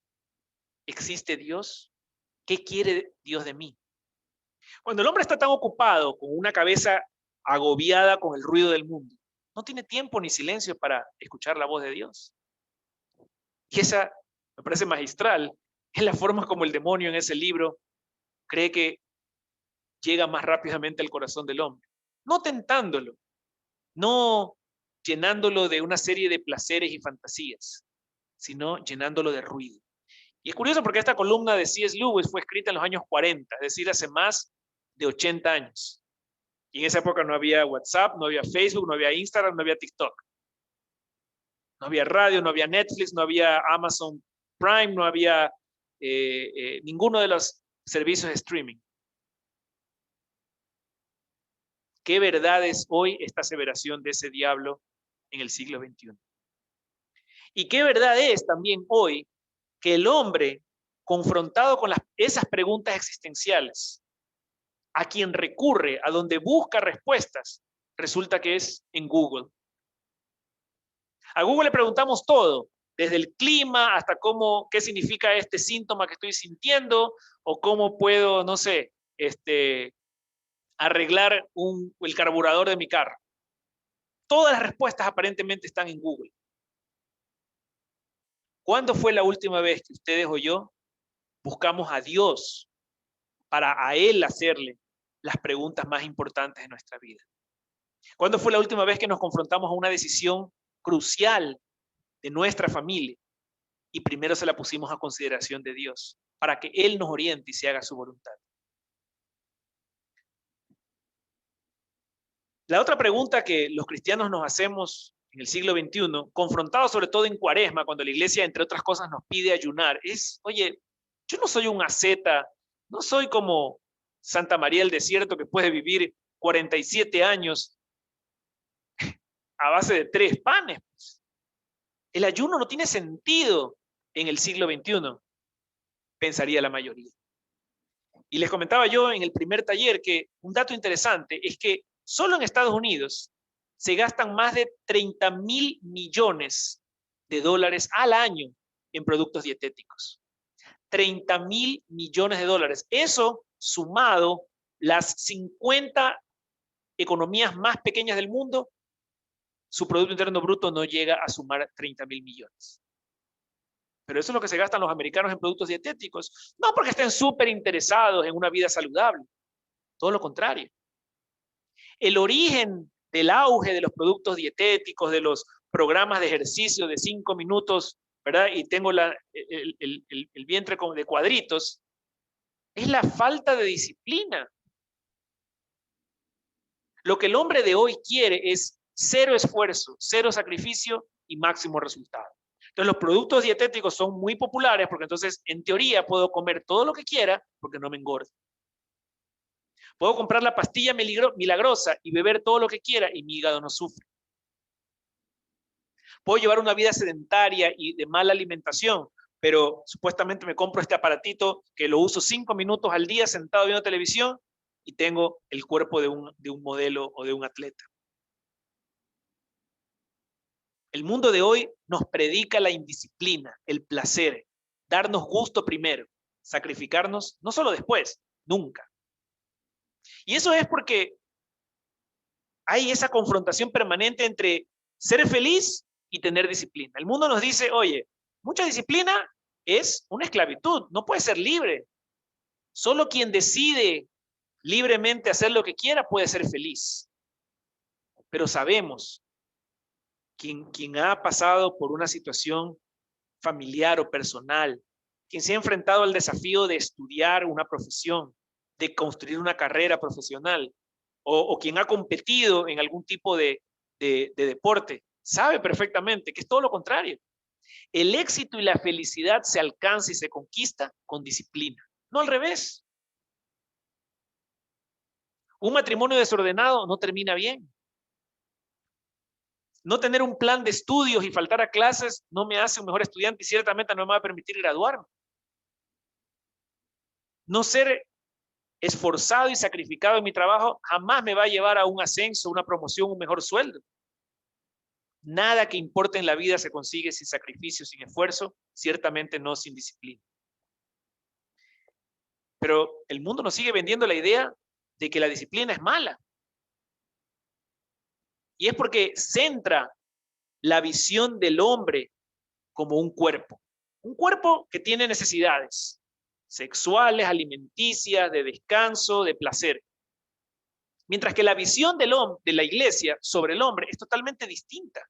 ¿Existe Dios? ¿Qué quiere Dios de mí? Cuando el hombre está tan ocupado con una cabeza agobiada con el ruido del mundo, no tiene tiempo ni silencio para escuchar la voz de Dios. Y esa, me parece magistral, es la forma como el demonio en ese libro cree que llega más rápidamente al corazón del hombre. No tentándolo, no llenándolo de una serie de placeres y fantasías, sino llenándolo de ruido. Y es curioso porque esta columna de C.S. Lewis fue escrita en los años 40, es decir, hace más de 80 años. Y en esa época no había WhatsApp, no había Facebook, no había Instagram, no había TikTok. No había radio, no había Netflix, no había Amazon Prime, no había ninguno de los servicios de streaming. ¿Qué verdad es hoy esta aseveración de ese diablo en el siglo XXI? ¿Y qué verdad es también hoy que el hombre, confrontado con esas preguntas existenciales, a quien recurre, a donde busca respuestas, resulta que es en Google? A Google le preguntamos todo, desde el clima hasta qué significa este síntoma que estoy sintiendo, o cómo puedo, no sé, arreglar el carburador de mi carro. Todas las respuestas aparentemente están en Google. ¿Cuándo fue la última vez que ustedes o yo buscamos a Dios para a Él hacerle las preguntas más importantes de nuestra vida? ¿Cuándo fue la última vez que nos confrontamos a una decisión crucial de nuestra familia y primero se la pusimos a consideración de Dios para que Él nos oriente y se haga su voluntad? La otra pregunta que los cristianos nos hacemos en el siglo XXI, confrontados sobre todo en Cuaresma, cuando la iglesia, entre otras cosas, nos pide ayunar, es, oye, yo no soy un asceta, no soy como Santa María del Desierto que puede vivir 47 años a base de 3 panes. El ayuno no tiene sentido en el siglo XXI, pensaría la mayoría. Y les comentaba yo en el primer taller que un dato interesante es que solo en Estados Unidos se gastan más de 30.000 millones de dólares al año en productos dietéticos. 30.000 millones de dólares. Eso sumado las 50 economías más pequeñas del mundo, su Producto Interno Bruto no llega a sumar 30.000 millones. Pero eso es lo que se gastan los americanos en productos dietéticos. No porque estén súper interesados en una vida saludable. Todo lo contrario. El origen del auge de los productos dietéticos, de los programas de ejercicio de 5 minutos, ¿verdad? Y tengo el vientre de cuadritos, es la falta de disciplina. Lo que el hombre de hoy quiere es cero esfuerzo, cero sacrificio y máximo resultado. Entonces los productos dietéticos son muy populares porque entonces en teoría puedo comer todo lo que quiera porque no me engordo. Puedo comprar la pastilla milagrosa y beber todo lo que quiera y mi hígado no sufre. Puedo llevar una vida sedentaria y de mala alimentación, pero supuestamente me compro este aparatito que lo uso 5 minutos al día sentado viendo televisión y tengo el cuerpo de un modelo o de un atleta. El mundo de hoy nos predica la indisciplina, el placer, darnos gusto primero, sacrificarnos no solo después, nunca. Y eso es porque hay esa confrontación permanente entre ser feliz y tener disciplina. El mundo nos dice, oye, mucha disciplina es una esclavitud, no puede ser libre. Solo quien decide libremente hacer lo que quiera puede ser feliz. Pero sabemos, quien ha pasado por una situación familiar o personal, quien se ha enfrentado al desafío de estudiar una profesión, de construir una carrera profesional, o quien ha competido en algún tipo de deporte, sabe perfectamente que es todo lo contrario. El éxito y la felicidad se alcanza y se conquista con disciplina, no al revés. Un matrimonio desordenado no termina bien. No tener un plan de estudios y faltar a clases no me hace un mejor estudiante y ciertamente no me va a permitir graduarme. No ser esforzado y sacrificado en mi trabajo jamás me va a llevar a un ascenso, una promoción, un mejor sueldo. Nada que importe en la vida se consigue sin sacrificio, sin esfuerzo, ciertamente no sin disciplina. Pero el mundo nos sigue vendiendo la idea de que la disciplina es mala. Y es porque centra la visión del hombre como un cuerpo que tiene necesidades sexuales, alimenticias, de descanso, de placer. Mientras que la visión de la iglesia sobre el hombre es totalmente distinta.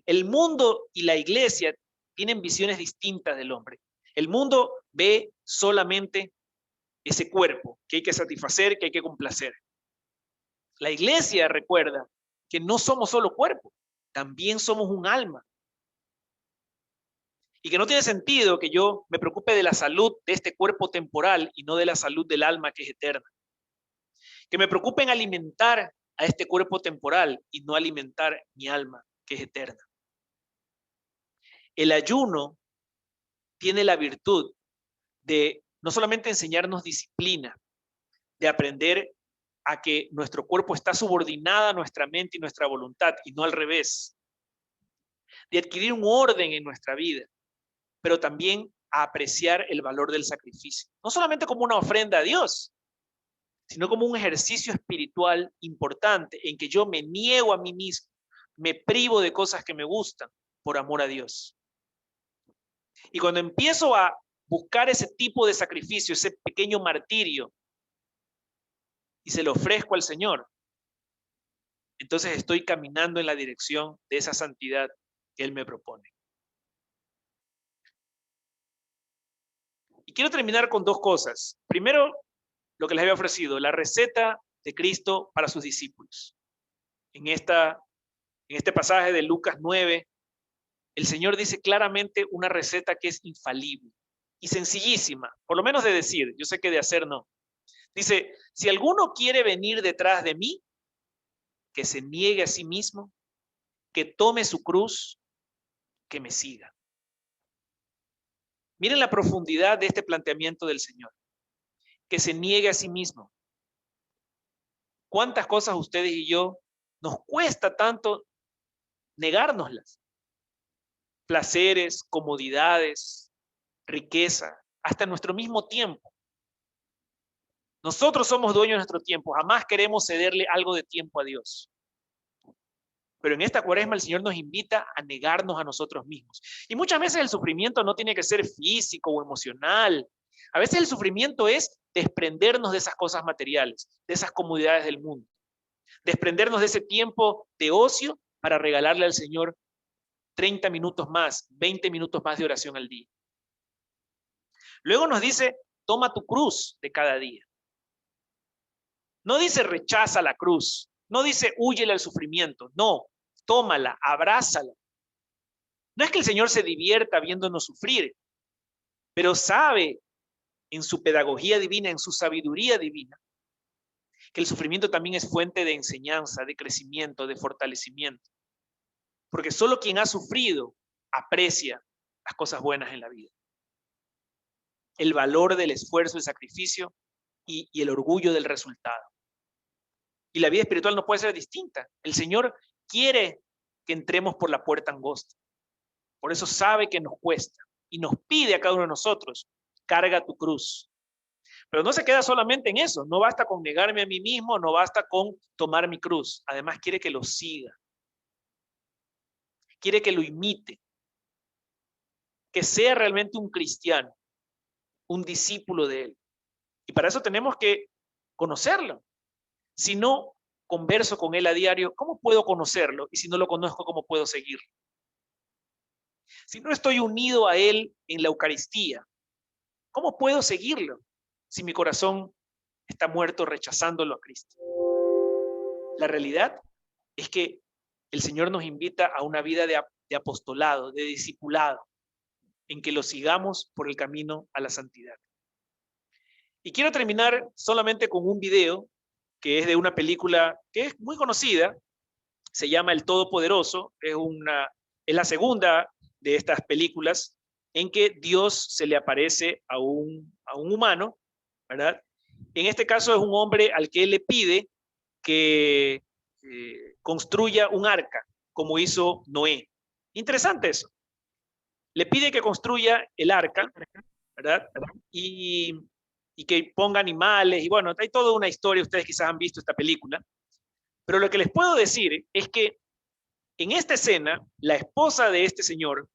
El mundo y la iglesia tienen visiones distintas del hombre. El mundo ve solamente ese cuerpo que hay que satisfacer, que hay que complacer. La iglesia recuerda que no somos solo cuerpo, también somos un alma. Y que no tiene sentido que yo me preocupe de la salud de este cuerpo temporal y no de la salud del alma que es eterna. Que me preocupe en alimentar a este cuerpo temporal y no alimentar mi alma que es eterna. El ayuno tiene la virtud de no solamente enseñarnos disciplina, de aprender a que nuestro cuerpo está subordinado a nuestra mente y nuestra voluntad y no al revés, de adquirir un orden en nuestra vida, pero también a apreciar el valor del sacrificio, no solamente como una ofrenda a Dios, sino como un ejercicio espiritual importante en que yo me niego a mí mismo, me privo de cosas que me gustan por amor a Dios. Y cuando empiezo a buscar ese tipo de sacrificio, ese pequeño martirio, y se lo ofrezco al Señor, entonces estoy caminando en la dirección de esa santidad que Él me propone. Y quiero terminar con dos cosas. Primero, lo que les había ofrecido, la receta de Cristo para sus discípulos. En este pasaje de Lucas 9, el Señor dice claramente una receta que es infalible y sencillísima, por lo menos de decir, yo sé que de hacer no. Dice, si alguno quiere venir detrás de mí, que se niegue a sí mismo, que tome su cruz, que me siga. Miren la profundidad de este planteamiento del Señor. que se niegue a sí mismo. ¿Cuántas cosas ustedes y yo nos cuesta tanto negárnoslas? Placeres, comodidades, riqueza, hasta nuestro mismo tiempo. Nosotros somos dueños de nuestro tiempo, jamás queremos cederle algo de tiempo a Dios. Pero en esta cuaresma el Señor nos invita a negarnos a nosotros mismos. Y muchas veces el sufrimiento no tiene que ser físico o emocional. A veces el sufrimiento es desprendernos de esas cosas materiales, de esas comodidades del mundo. Desprendernos de ese tiempo de ocio para regalarle al Señor 30 minutos más, 20 minutos más de oración al día. Luego nos dice, toma tu cruz de cada día. No dice rechaza la cruz, no dice húyele al sufrimiento, no, tómala, abrázala. No es que el Señor se divierta viéndonos sufrir, pero sabe en su pedagogía divina, en su sabiduría divina, que el sufrimiento también es fuente de enseñanza, de crecimiento, de fortalecimiento. Porque solo quien ha sufrido aprecia las cosas buenas en la vida. El valor del esfuerzo, el sacrificio y el orgullo del resultado. Y la vida espiritual no puede ser distinta. El Señor quiere que entremos por la puerta angosta. Por eso sabe que nos cuesta y nos pide a cada uno de nosotros, carga tu cruz. Pero no se queda solamente en eso. No basta con negarme a mí mismo, no basta con tomar mi cruz. Además quiere que lo siga. Quiere que lo imite. Que sea realmente un cristiano, un discípulo de Él. Y para eso tenemos que conocerlo. Si no converso con Él a diario, ¿cómo puedo conocerlo? Y si no lo conozco, ¿cómo puedo seguirlo? Si no estoy unido a Él en la Eucaristía, ¿cómo puedo seguirlo? Si mi corazón está muerto rechazándolo a Cristo. La realidad es que el Señor nos invita a una vida de apostolado, de discipulado, en que lo sigamos por el camino a la santidad. Y quiero terminar solamente con un video que es de una película que es muy conocida, se llama El Todopoderoso, es la segunda de estas películas en que Dios se le aparece a un humano, ¿verdad? En este caso es un hombre al que él le pide que construya un arca, como hizo Noé. Interesante eso. Le pide que construya el arca, ¿verdad? Y que ponga animales, y bueno, hay toda una historia, ustedes quizás han visto esta película, pero lo que les puedo decir es que en esta escena, la esposa de este señor,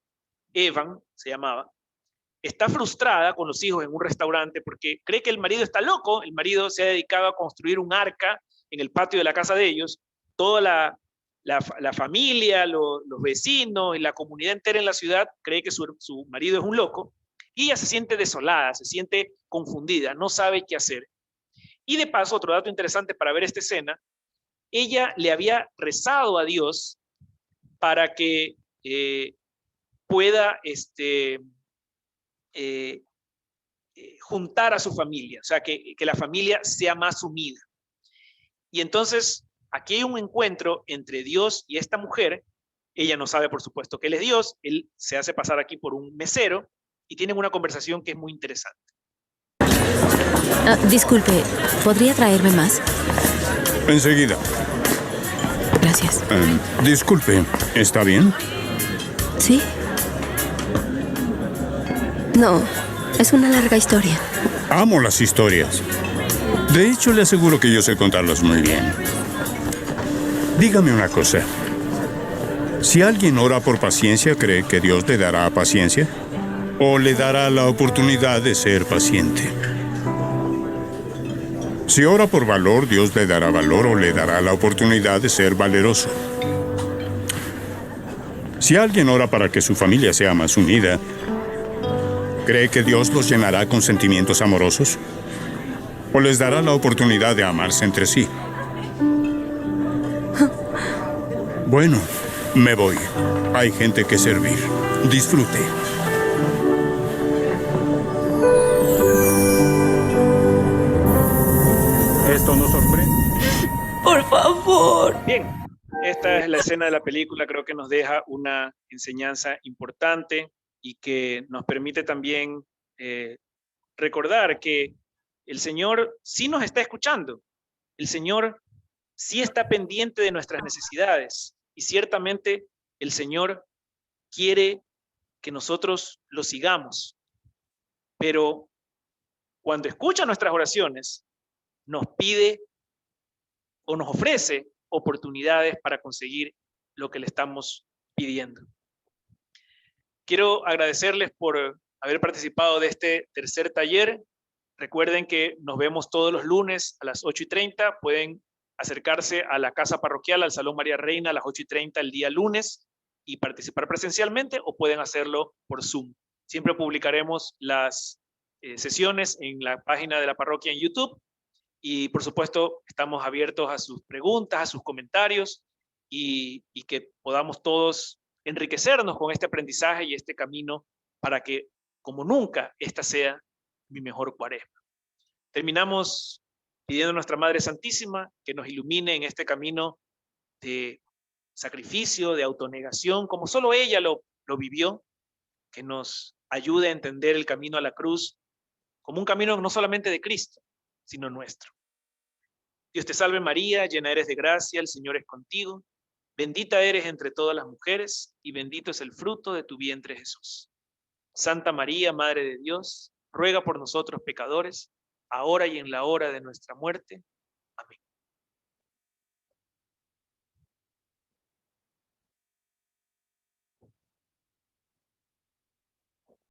Evan, se llamaba, está frustrada con los hijos en un restaurante porque cree que el marido está loco, el marido se ha dedicado a construir un arca en el patio de la casa de ellos, toda la familia, los vecinos y la comunidad entera en la ciudad cree que su marido es un loco, y ella se siente desolada, se siente confundida, no sabe qué hacer. Y de paso, otro dato interesante para ver esta escena, ella le había rezado a Dios para que pueda juntar a su familia, o sea, que la familia sea más unida. Y entonces, aquí hay un encuentro entre Dios y esta mujer. Ella no sabe, por supuesto, que él es Dios. Él se hace pasar aquí por un mesero y tienen una conversación que es muy interesante. Disculpe, ¿podría traerme más? Enseguida. Gracias. Disculpe, ¿está bien? ¿Sí? No, es una larga historia. Amo las historias. De hecho, le aseguro que yo sé contarlas muy bien. Dígame una cosa. Si alguien ora por paciencia, ¿cree que Dios le dará paciencia? ¿O le dará la oportunidad de ser paciente? Si ora por valor, Dios le dará valor o le dará la oportunidad de ser valeroso. Si alguien ora para que su familia sea más unida, ¿cree que Dios los llenará con sentimientos amorosos? ¿O les dará la oportunidad de amarse entre sí? Bueno, me voy. Hay gente que servir. Disfrute. ¿Esto nos sorprende? Por favor. Bien, esta es la escena de la película, creo que nos deja una enseñanza importante y que nos permite también recordar que El Señor sí nos está escuchando. El Señor sí está pendiente de nuestras necesidades. Y ciertamente el Señor quiere que nosotros lo sigamos. Pero cuando escucha nuestras oraciones, nos pide o nos ofrece oportunidades para conseguir lo que le estamos pidiendo. Quiero agradecerles por haber participado de este tercer taller. Recuerden que nos vemos todos los lunes a las 8:30. Pueden acercarse a la casa parroquial, al Salón María Reina, a las 8:30 el día lunes y participar presencialmente, o pueden hacerlo por Zoom. Siempre publicaremos las sesiones en la página de la parroquia en YouTube. Y por supuesto, estamos abiertos a sus preguntas, a sus comentarios y que podamos todos enriquecernos con este aprendizaje y este camino para que, como nunca, esta sea mi mejor cuaresma. Terminamos pidiendo a nuestra Madre Santísima que nos ilumine en este camino de sacrificio, de autonegación, como solo ella lo vivió, que nos ayude a entender el camino a la cruz como un camino no solamente de Cristo, sino nuestro. Dios te salve María, llena eres de gracia, el Señor es contigo. Bendita eres entre todas las mujeres, y bendito es el fruto de tu vientre Jesús. Santa María, Madre de Dios, ruega por nosotros pecadores, ahora y en la hora de nuestra muerte.